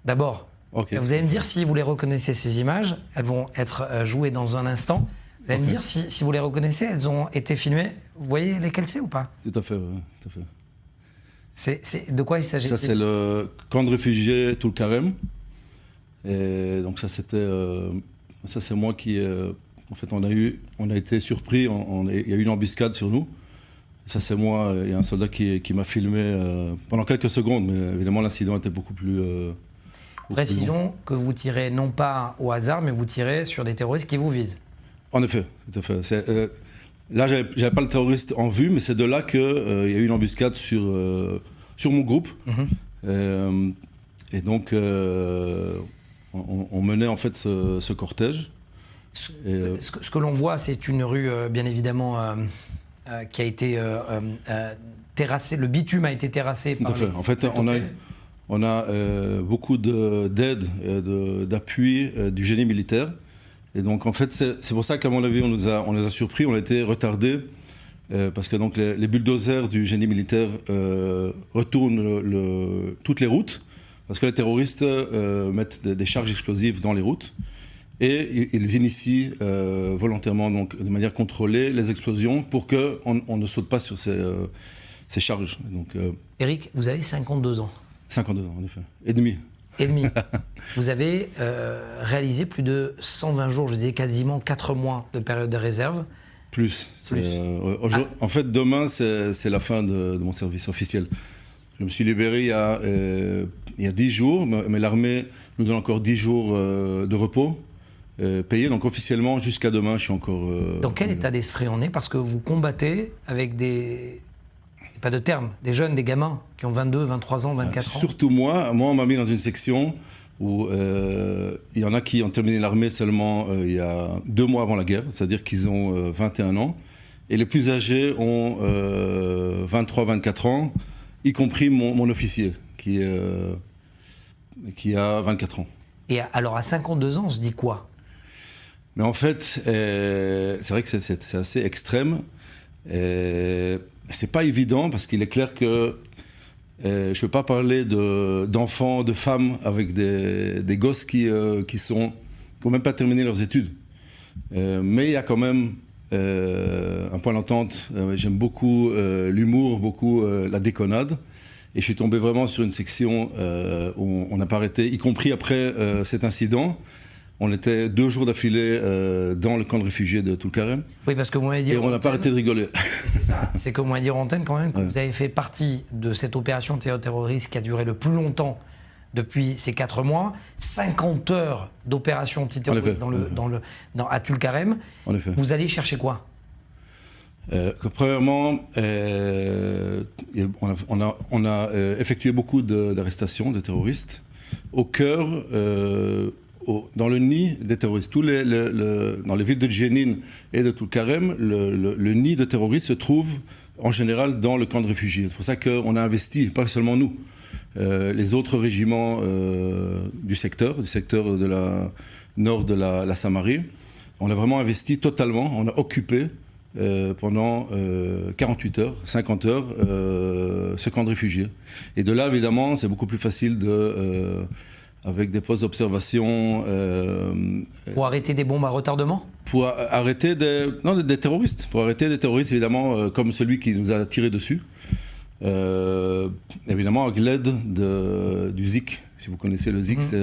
D'abord, vous allez me dire si vous les reconnaissez, ces images. Elles vont être jouées dans un instant. Vous allez me dire si vous les reconnaissez, elles ont été filmées. Vous voyez lesquelles c'est ou pas? Tout à fait, oui. Tout à fait. De quoi il s'agit? Ça, c'est le camp de réfugiés Tulkarem. Et donc ça, c'était... ça, c'est moi qui... en fait, on a été surpris. Il y a eu une embuscade sur nous. Ça, c'est moi, il y a un soldat qui m'a filmé pendant quelques secondes, mais évidemment, l'incident était beaucoup plus... Précisons que vous tirez non pas au hasard, mais vous tirez sur des terroristes qui vous visent. En effet, tout à fait. Là, j'avais pas le terroriste en vue, mais c'est de là qu'il y a eu une embuscade sur mon groupe. Et donc, on menait en fait ce cortège. Ce que l'on voit, c'est une rue, bien évidemment... qui a été terrassé, le bitume a été terrassé par les... En fait, on a beaucoup d'aide, d'appui du génie militaire. Et donc, en fait, c'est pour ça qu'à mon avis, on les a surpris, on a été retardés, parce que donc, les bulldozers du génie militaire retournent toutes les routes, parce que les terroristes mettent des charges explosives dans les routes. Et ils initient volontairement, donc, de manière contrôlée, les explosions pour qu'on ne saute pas sur ces charges. Donc, Eric, vous avez 52 ans. 52 ans, en effet. Et demi. Et demi. Vous avez réalisé plus de 120 jours, je disais quasiment 4 mois de période de réserve. Plus. En fait, demain, c'est la fin de mon service officiel. Je me suis libéré il y a 10 jours, mais l'armée nous donne encore 10 jours de repos. Payé, donc officiellement jusqu'à demain, je suis encore... Dans quel état d'esprit on est? Parce que vous combattez avec pas de terme, des jeunes, des gamins qui ont 22, 23 ans, 24 ans. Surtout moi, on m'a mis dans une section où il y en a qui ont terminé l'armée seulement il y a 2 mois avant la guerre, c'est-à-dire qu'ils ont 21 ans. Et les plus âgés ont 23, 24 ans, y compris mon officier qui a 24 ans. Et alors à 52 ans, on se dit quoi? Mais en fait, c'est vrai que c'est assez extrême. C'est pas évident parce qu'il est clair que je peux pas parler d'enfants, de femmes avec des gosses qui n'ont même pas terminé leurs études. Mais il y a quand même un point d'entente. J'aime beaucoup l'humour, beaucoup la déconnade. Et je suis tombé vraiment sur une section où on n'a pas arrêté, y compris après cet incident. On était 2 jours d'affilée dans le camp de réfugiés de Tulkarem. Oui, parce que vous m'avez dit... Et on n'a pas arrêté de rigoler. C'est ça, c'est que vous m'avez dit en antenne quand même que vous avez fait partie de cette opération terroriste qui a duré le plus longtemps depuis ces 4 mois. 50 heures d'opération antiterroriste à Tulkarem. En effet. Vous allez chercher quoi? Premièrement, on a effectué beaucoup d'arrestations de terroristes au cœur dans le nid des terroristes. Dans les villes de Jenin et de Tulkarem, le nid de terroristes se trouve en général dans le camp de réfugiés. C'est pour ça qu'on a investi, pas seulement nous, les autres régiments du secteur de la nord de la Samarie. On a vraiment investi totalement, on a occupé pendant 48 heures, 50 heures, ce camp de réfugiés. Et de là, évidemment, c'est beaucoup plus facile avec des postes d'observation. Pour arrêter des bombes à retardement ? Pour arrêter des terroristes. Pour arrêter des terroristes, évidemment, comme celui qui nous a tiré dessus. Évidemment, avec l'aide du Zik. Si vous connaissez le Zik, c'est...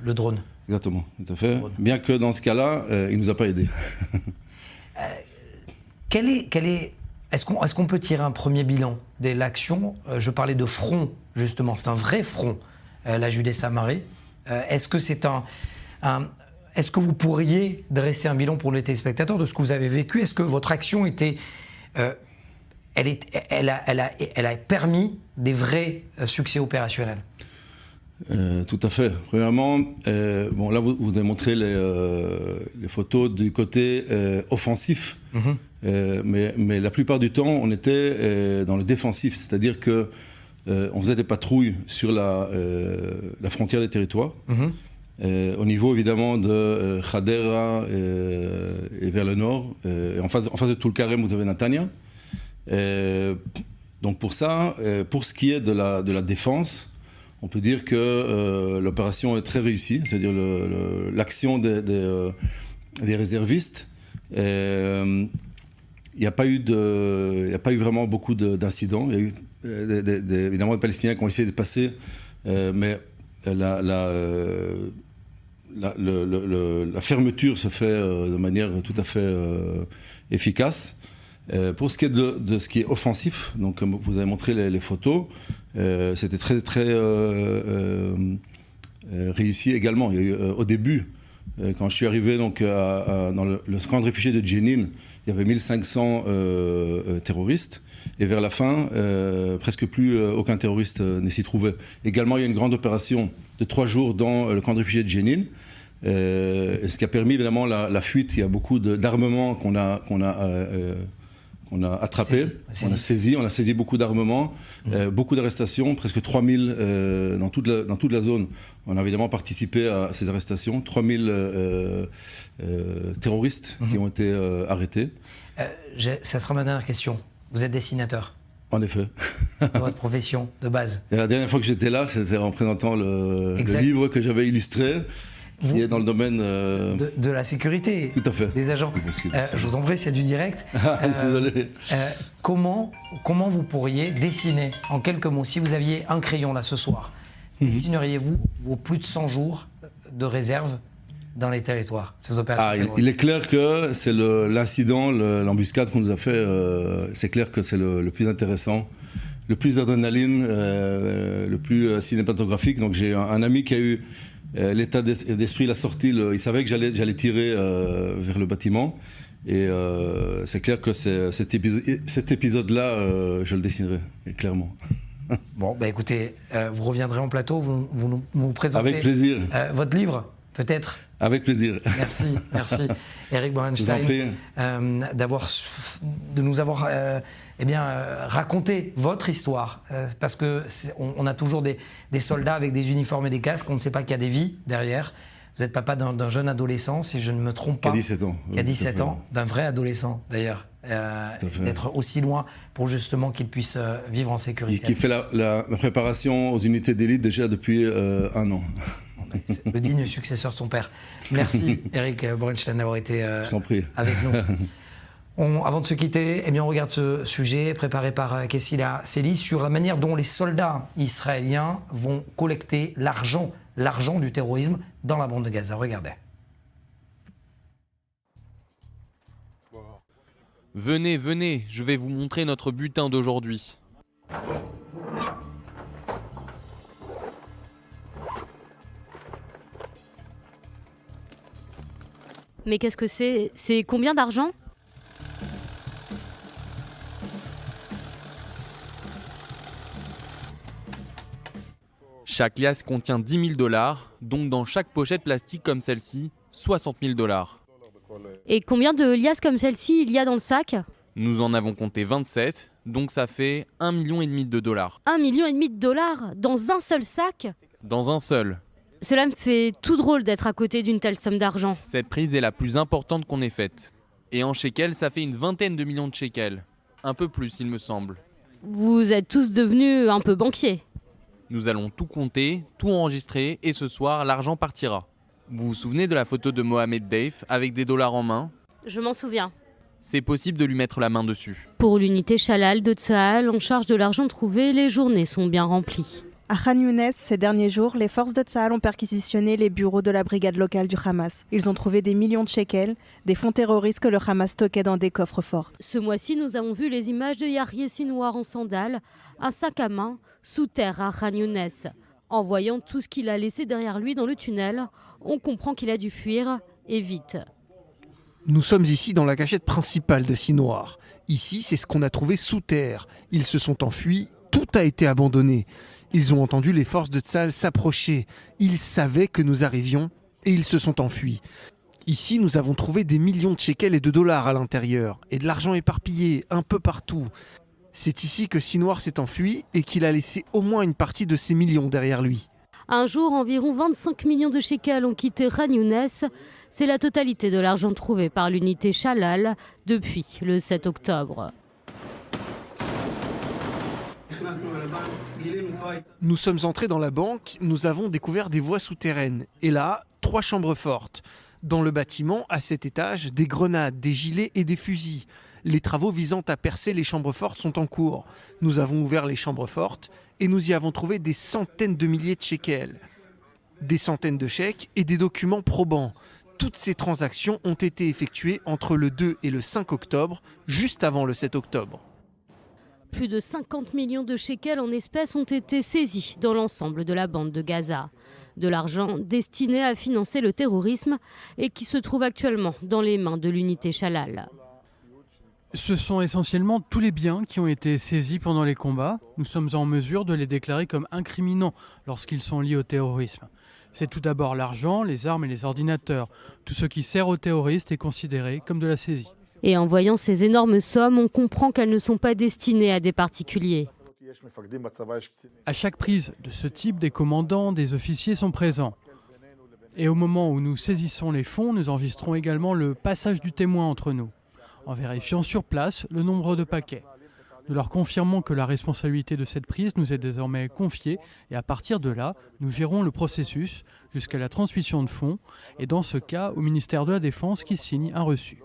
le drone. Exactement, tout à fait. Bien que dans ce cas-là, il ne nous a pas aidés. Est-ce qu'on peut tirer un premier bilan de l'action ? Je parlais de front, justement. C'est un vrai front, la Judée-Samarie. Est-ce que est-ce que vous pourriez dresser un bilan pour les téléspectateurs de ce que vous avez vécu ? Est-ce que votre action était... elle a permis des vrais succès opérationnels ? Tout à fait. Premièrement, là vous avez montré les photos du côté offensif, mais la plupart du temps on était dans le défensif, c'est-à-dire que on faisait des patrouilles sur la frontière des territoires, au niveau évidemment de Hadera et vers le nord, et en face de Tulkarem vous avez Netanya. Donc pour ça, pour ce qui est de la défense, on peut dire que l'opération est très réussie, c'est-à-dire l'action des réservistes. Il n'y a pas eu vraiment beaucoup d'incidents. Il y a eu évidemment des Palestiniens qui ont essayé de passer, mais la fermeture se fait de manière tout à fait efficace. Pour ce qui est de ce qui est offensif, donc comme vous avez montré les photos, c'était très très réussi également. Il y a eu, au début, quand je suis arrivé donc dans le camp de réfugiés de Jenin, il y avait 1500 terroristes, et vers la fin, presque plus aucun terroriste ne s'y trouvait. Également, il y a une grande opération de 3 jours dans le camp de réfugiés de Jenin, ce qui a permis évidemment la fuite. Il y a beaucoup d'armements qu'on a on a attrapé, on a saisi beaucoup d'armements, beaucoup d'arrestations, presque 3000 dans toute la zone. On a évidemment participé à ces arrestations, 3000 terroristes qui ont été arrêtés. Ça sera ma dernière question. Vous êtes dessinateur ? En effet. Votre profession de base. Et la dernière fois que j'étais là, c'était en présentant le livre que j'avais illustré. Qui est dans le domaine de la sécurité. Tout à fait. Des agents. Je vous en prie, c'est du direct. Désolé. Comment vous pourriez dessiner, en quelques mots, si vous aviez un crayon là ce soir, dessineriez-vous vos plus de 100 jours de réserve dans les territoires, ces opérations il est clair que c'est l'incident, l'embuscade qu'on nous a fait, c'est clair que c'est le plus intéressant, le plus d'adrénaline, le plus cinématographique. Donc j'ai un ami qui a eu l'état d'esprit, la sortie, il savait que j'allais tirer vers le bâtiment, et c'est clair que cet épisode-là, je le dessinerai, clairement. Bon, bah écoutez, vous reviendrez en plateau, vous nous présentez avec plaisir. Votre livre, peut-être. Avec plaisir. Merci. Eric Borenstein, de nous avoir raconté votre histoire, parce que on a toujours des soldats avec des uniformes et des casques, on ne sait pas qu'il y a des vies derrière. Vous êtes papa d'un jeune adolescent, si je ne me trompe pas. Qui a 17 ans. Qui a 17 ans, d'un vrai adolescent d'ailleurs. D'être aussi loin pour justement qu'il puisse vivre en sécurité. Qui fait la préparation aux unités d'élite déjà depuis 1 an. Le digne successeur de son père. Merci Eric Borenstein d'avoir été avec nous. Avant de se quitter, on regarde ce sujet préparé par Kessila Seli sur la manière dont les soldats israéliens vont collecter l'argent du terrorisme dans la bande de Gaza. Regardez. Venez, je vais vous montrer notre butin d'aujourd'hui. Mais qu'est-ce que c'est ? C'est combien d'argent ? Chaque liasse contient 10 000 $, donc dans chaque pochette plastique comme celle-ci, 60 000 $. Et combien de liasses comme celle-ci il y a dans le sac? Nous en avons compté 27, donc ça fait 1,5 million de dollars. 1,5 million dans un seul sac? Dans un seul. Cela me fait tout drôle d'être à côté d'une telle somme d'argent. Cette prise est la plus importante qu'on ait faite. Et en shekels, ça fait une vingtaine de millions de shekels. Un peu plus, il me semble. Vous êtes tous devenus un peu banquiers. Nous allons tout compter, tout enregistrer, et ce soir, l'argent partira. Vous vous souvenez de la photo de Mohamed Deif avec des dollars en main? Je m'en souviens. C'est possible de lui mettre la main dessus. Pour l'unité Shalal de Tsahal, en charge de l'argent trouvé, les journées sont bien remplies. À Khan Younes, ces derniers jours, les forces de Tsahal ont perquisitionné les bureaux de la brigade locale du Hamas. Ils ont trouvé des millions de shekels, des fonds terroristes que le Hamas stockait dans des coffres forts. Ce mois-ci, nous avons vu les images de Yahya Sinwar en sandales, un sac à main, sous terre à Khan Younes. En voyant tout ce qu'il a laissé derrière lui dans le tunnel, on comprend qu'il a dû fuir, et vite. Nous sommes ici dans la cachette principale de Sinwar. Ici, c'est ce qu'on a trouvé sous terre. Ils se sont enfuis, tout a été abandonné. Ils ont entendu les forces de Tsahal s'approcher. Ils savaient que nous arrivions et ils se sont enfuis. Ici, nous avons trouvé des millions de shekels et de dollars à l'intérieur et de l'argent éparpillé un peu partout. C'est ici que Sinwar s'est enfui et qu'il a laissé au moins une partie de ces millions derrière lui. Un jour, environ 25 millions de shekels ont quitté Khan Younes. C'est la totalité de l'argent trouvé par l'unité Shalal depuis le 7 octobre. Nous sommes entrés dans la banque, nous avons découvert des voies souterraines. Et là, 3 chambres fortes. Dans le bâtiment, à cet étage, des grenades, des gilets et des fusils. Les travaux visant à percer les chambres fortes sont en cours. Nous avons ouvert les chambres fortes et nous y avons trouvé des centaines de milliers de shekels. Des centaines de chèques et des documents probants. Toutes ces transactions ont été effectuées entre le 2 et le 5 octobre, juste avant le 7 octobre. Plus de 50 millions de shekels en espèces ont été saisis dans l'ensemble de la bande de Gaza. De l'argent destiné à financer le terrorisme et qui se trouve actuellement dans les mains de l'unité Shalal. Ce sont essentiellement tous les biens qui ont été saisis pendant les combats. Nous sommes en mesure de les déclarer comme incriminants lorsqu'ils sont liés au terrorisme. C'est tout d'abord l'argent, les armes et les ordinateurs. Tout ce qui sert aux terroristes est considéré comme de la saisie. Et en voyant ces énormes sommes, on comprend qu'elles ne sont pas destinées à des particuliers. À chaque prise de ce type, des commandants, des officiers sont présents. Et au moment où nous saisissons les fonds, nous enregistrons également le passage du témoin entre nous, en vérifiant sur place le nombre de paquets. Nous leur confirmons que la responsabilité de cette prise nous est désormais confiée et à partir de là, nous gérons le processus jusqu'à la transmission de fonds et dans ce cas au ministère de la Défense qui signe un reçu.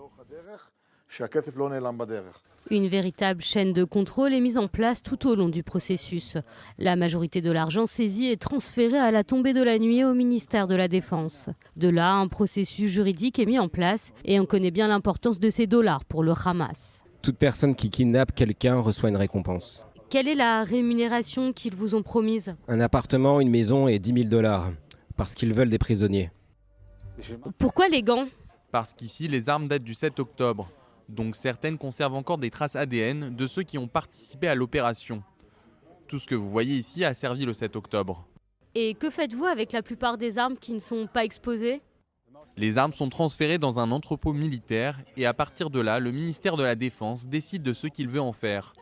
Une véritable chaîne de contrôle est mise en place tout au long du processus. La majorité de l'argent saisi est transférée à la tombée de la nuit au ministère de la Défense. De là, un processus juridique est mis en place et on connaît bien l'importance de ces dollars pour le Hamas. Toute personne qui kidnappe quelqu'un reçoit une récompense. Quelle est la rémunération qu'ils vous ont promise? Un appartement, une maison et 10 000 $, parce qu'ils veulent des prisonniers. Pourquoi les gants? Parce qu'ici, les armes datent du 7 octobre. Donc certaines conservent encore des traces ADN de ceux qui ont participé à l'opération. Tout ce que vous voyez ici a servi le 7 octobre. Et que faites-vous avec la plupart des armes qui ne sont pas exposées? Les armes sont transférées dans un entrepôt militaire et à partir de là, le ministère de la Défense décide de ce qu'il veut en faire.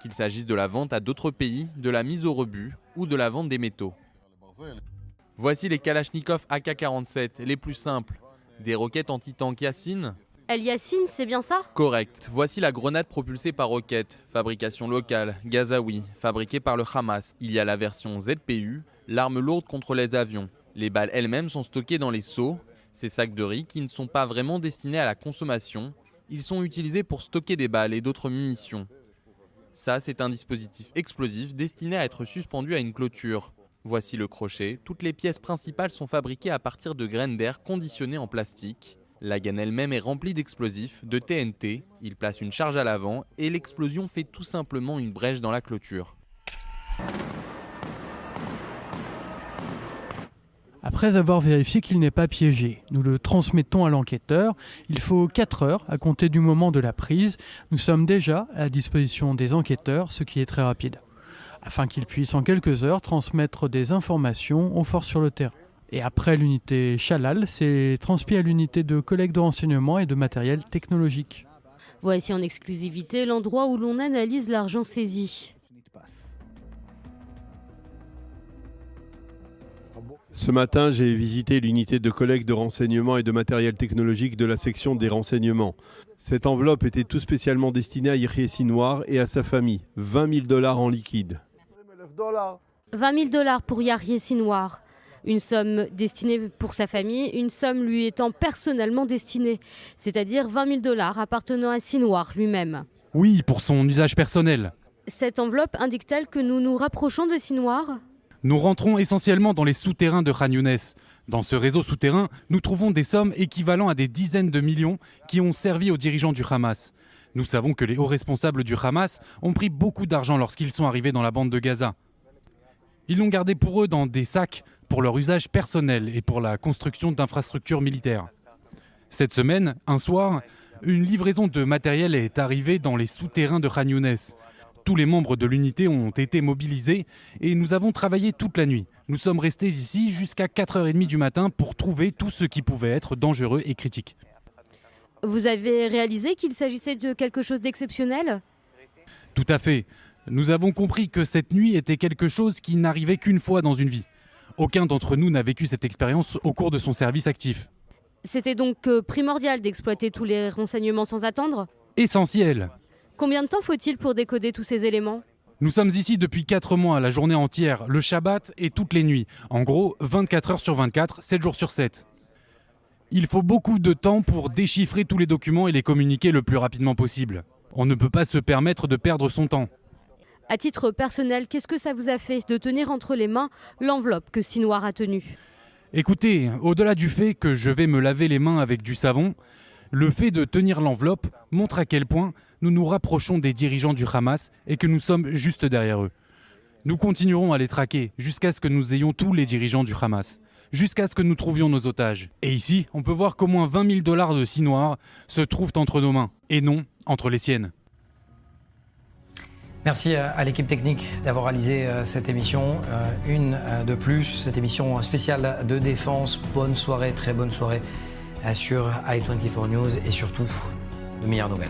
Qu'il s'agisse de la vente à d'autres pays, de la mise au rebut ou de la vente des métaux. Voici les Kalachnikov AK-47, les plus simples. Des roquettes anti-tank Yassine. El Yassine, c'est bien ça? Correct. Voici la grenade propulsée par roquette, fabrication locale, gazaoui, fabriquée par le Hamas. Il y a la version ZPU, l'arme lourde contre les avions. Les balles elles-mêmes sont stockées dans les seaux, ces sacs de riz qui ne sont pas vraiment destinés à la consommation. Ils sont utilisés pour stocker des balles et d'autres munitions. Ça, c'est un dispositif explosif destiné à être suspendu à une clôture. Voici le crochet. Toutes les pièces principales sont fabriquées à partir de graines d'air conditionnées en plastique. La gaine elle-même est remplie d'explosifs, de TNT, il place une charge à l'avant et l'explosion fait tout simplement une brèche dans la clôture. Après avoir vérifié qu'il n'est pas piégé, nous le transmettons à l'enquêteur. Il faut 4 heures à compter du moment de la prise. Nous sommes déjà à la disposition des enquêteurs, ce qui est très rapide. afin qu'ils puissent en quelques heures transmettre des informations aux forces sur le terrain. Et après l'unité Shalal, c'est transmis à l'unité de collecte de renseignements et de matériel technologique. Voici en exclusivité l'endroit où l'on analyse l'argent saisi. Ce matin, j'ai visité l'unité de collecte de renseignements et de matériel technologique de la section des renseignements. Cette enveloppe était tout spécialement destinée à Yahya Sinwar et à sa famille. $20 000 en liquide. $20 000 pour Yahya Sinwar. Une somme destinée pour sa famille, une somme lui étant personnellement destinée. C'est-à-dire $20 000 appartenant à Sinwar lui-même. Oui, pour son usage personnel. Cette enveloppe indique-t-elle que nous nous rapprochons de Sinwar ? Nous rentrons essentiellement dans les souterrains de Khan Younes. Dans ce réseau souterrain, nous trouvons des sommes équivalentes à des dizaines de millions qui ont servi aux dirigeants du Hamas. Nous savons que les hauts responsables du Hamas ont pris beaucoup d'argent lorsqu'ils sont arrivés dans la bande de Gaza. Ils l'ont gardé pour eux dans des sacs pour leur usage personnel et pour la construction d'infrastructures militaires. Cette semaine, un soir, une livraison de matériel est arrivée dans les souterrains de Khan Younes. Tous les membres de l'unité ont été mobilisés et nous avons travaillé toute la nuit. Nous sommes restés ici jusqu'à 4h30 du matin pour trouver tout ce qui pouvait être dangereux et critique. Vous avez réalisé qu'il s'agissait de quelque chose d'exceptionnel ? Tout à fait. Nous avons compris que cette nuit était quelque chose qui n'arrivait qu'une fois dans une vie. Aucun d'entre nous n'a vécu cette expérience au cours de son service actif. C'était donc primordial d'exploiter tous les renseignements sans attendre ? Essentiel. Combien de temps faut-il pour décoder tous ces éléments ? Nous sommes ici depuis 4 mois, la journée entière, le Shabbat et toutes les nuits. En gros, 24 heures sur 24, 7 jours sur 7. Il faut beaucoup de temps pour déchiffrer tous les documents et les communiquer le plus rapidement possible. On ne peut pas se permettre de perdre son temps. À titre personnel, qu'est-ce que ça vous a fait de tenir entre les mains l'enveloppe que Sinwar a tenue ? Écoutez, au-delà du fait que je vais me laver les mains avec du savon, le fait de tenir l'enveloppe montre à quel point nous nous rapprochons des dirigeants du Hamas et que nous sommes juste derrière eux. Nous continuerons à les traquer jusqu'à ce que nous ayons tous les dirigeants du Hamas, jusqu'à ce que nous trouvions nos otages. Et ici, on peut voir qu'au moins $20 000 de Sinwar se trouvent entre nos mains, et non entre les siennes. Merci à l'équipe technique d'avoir réalisé cette émission. Une de plus, cette émission spéciale de défense. Bonne soirée, très bonne soirée sur i24 News et surtout de meilleures nouvelles.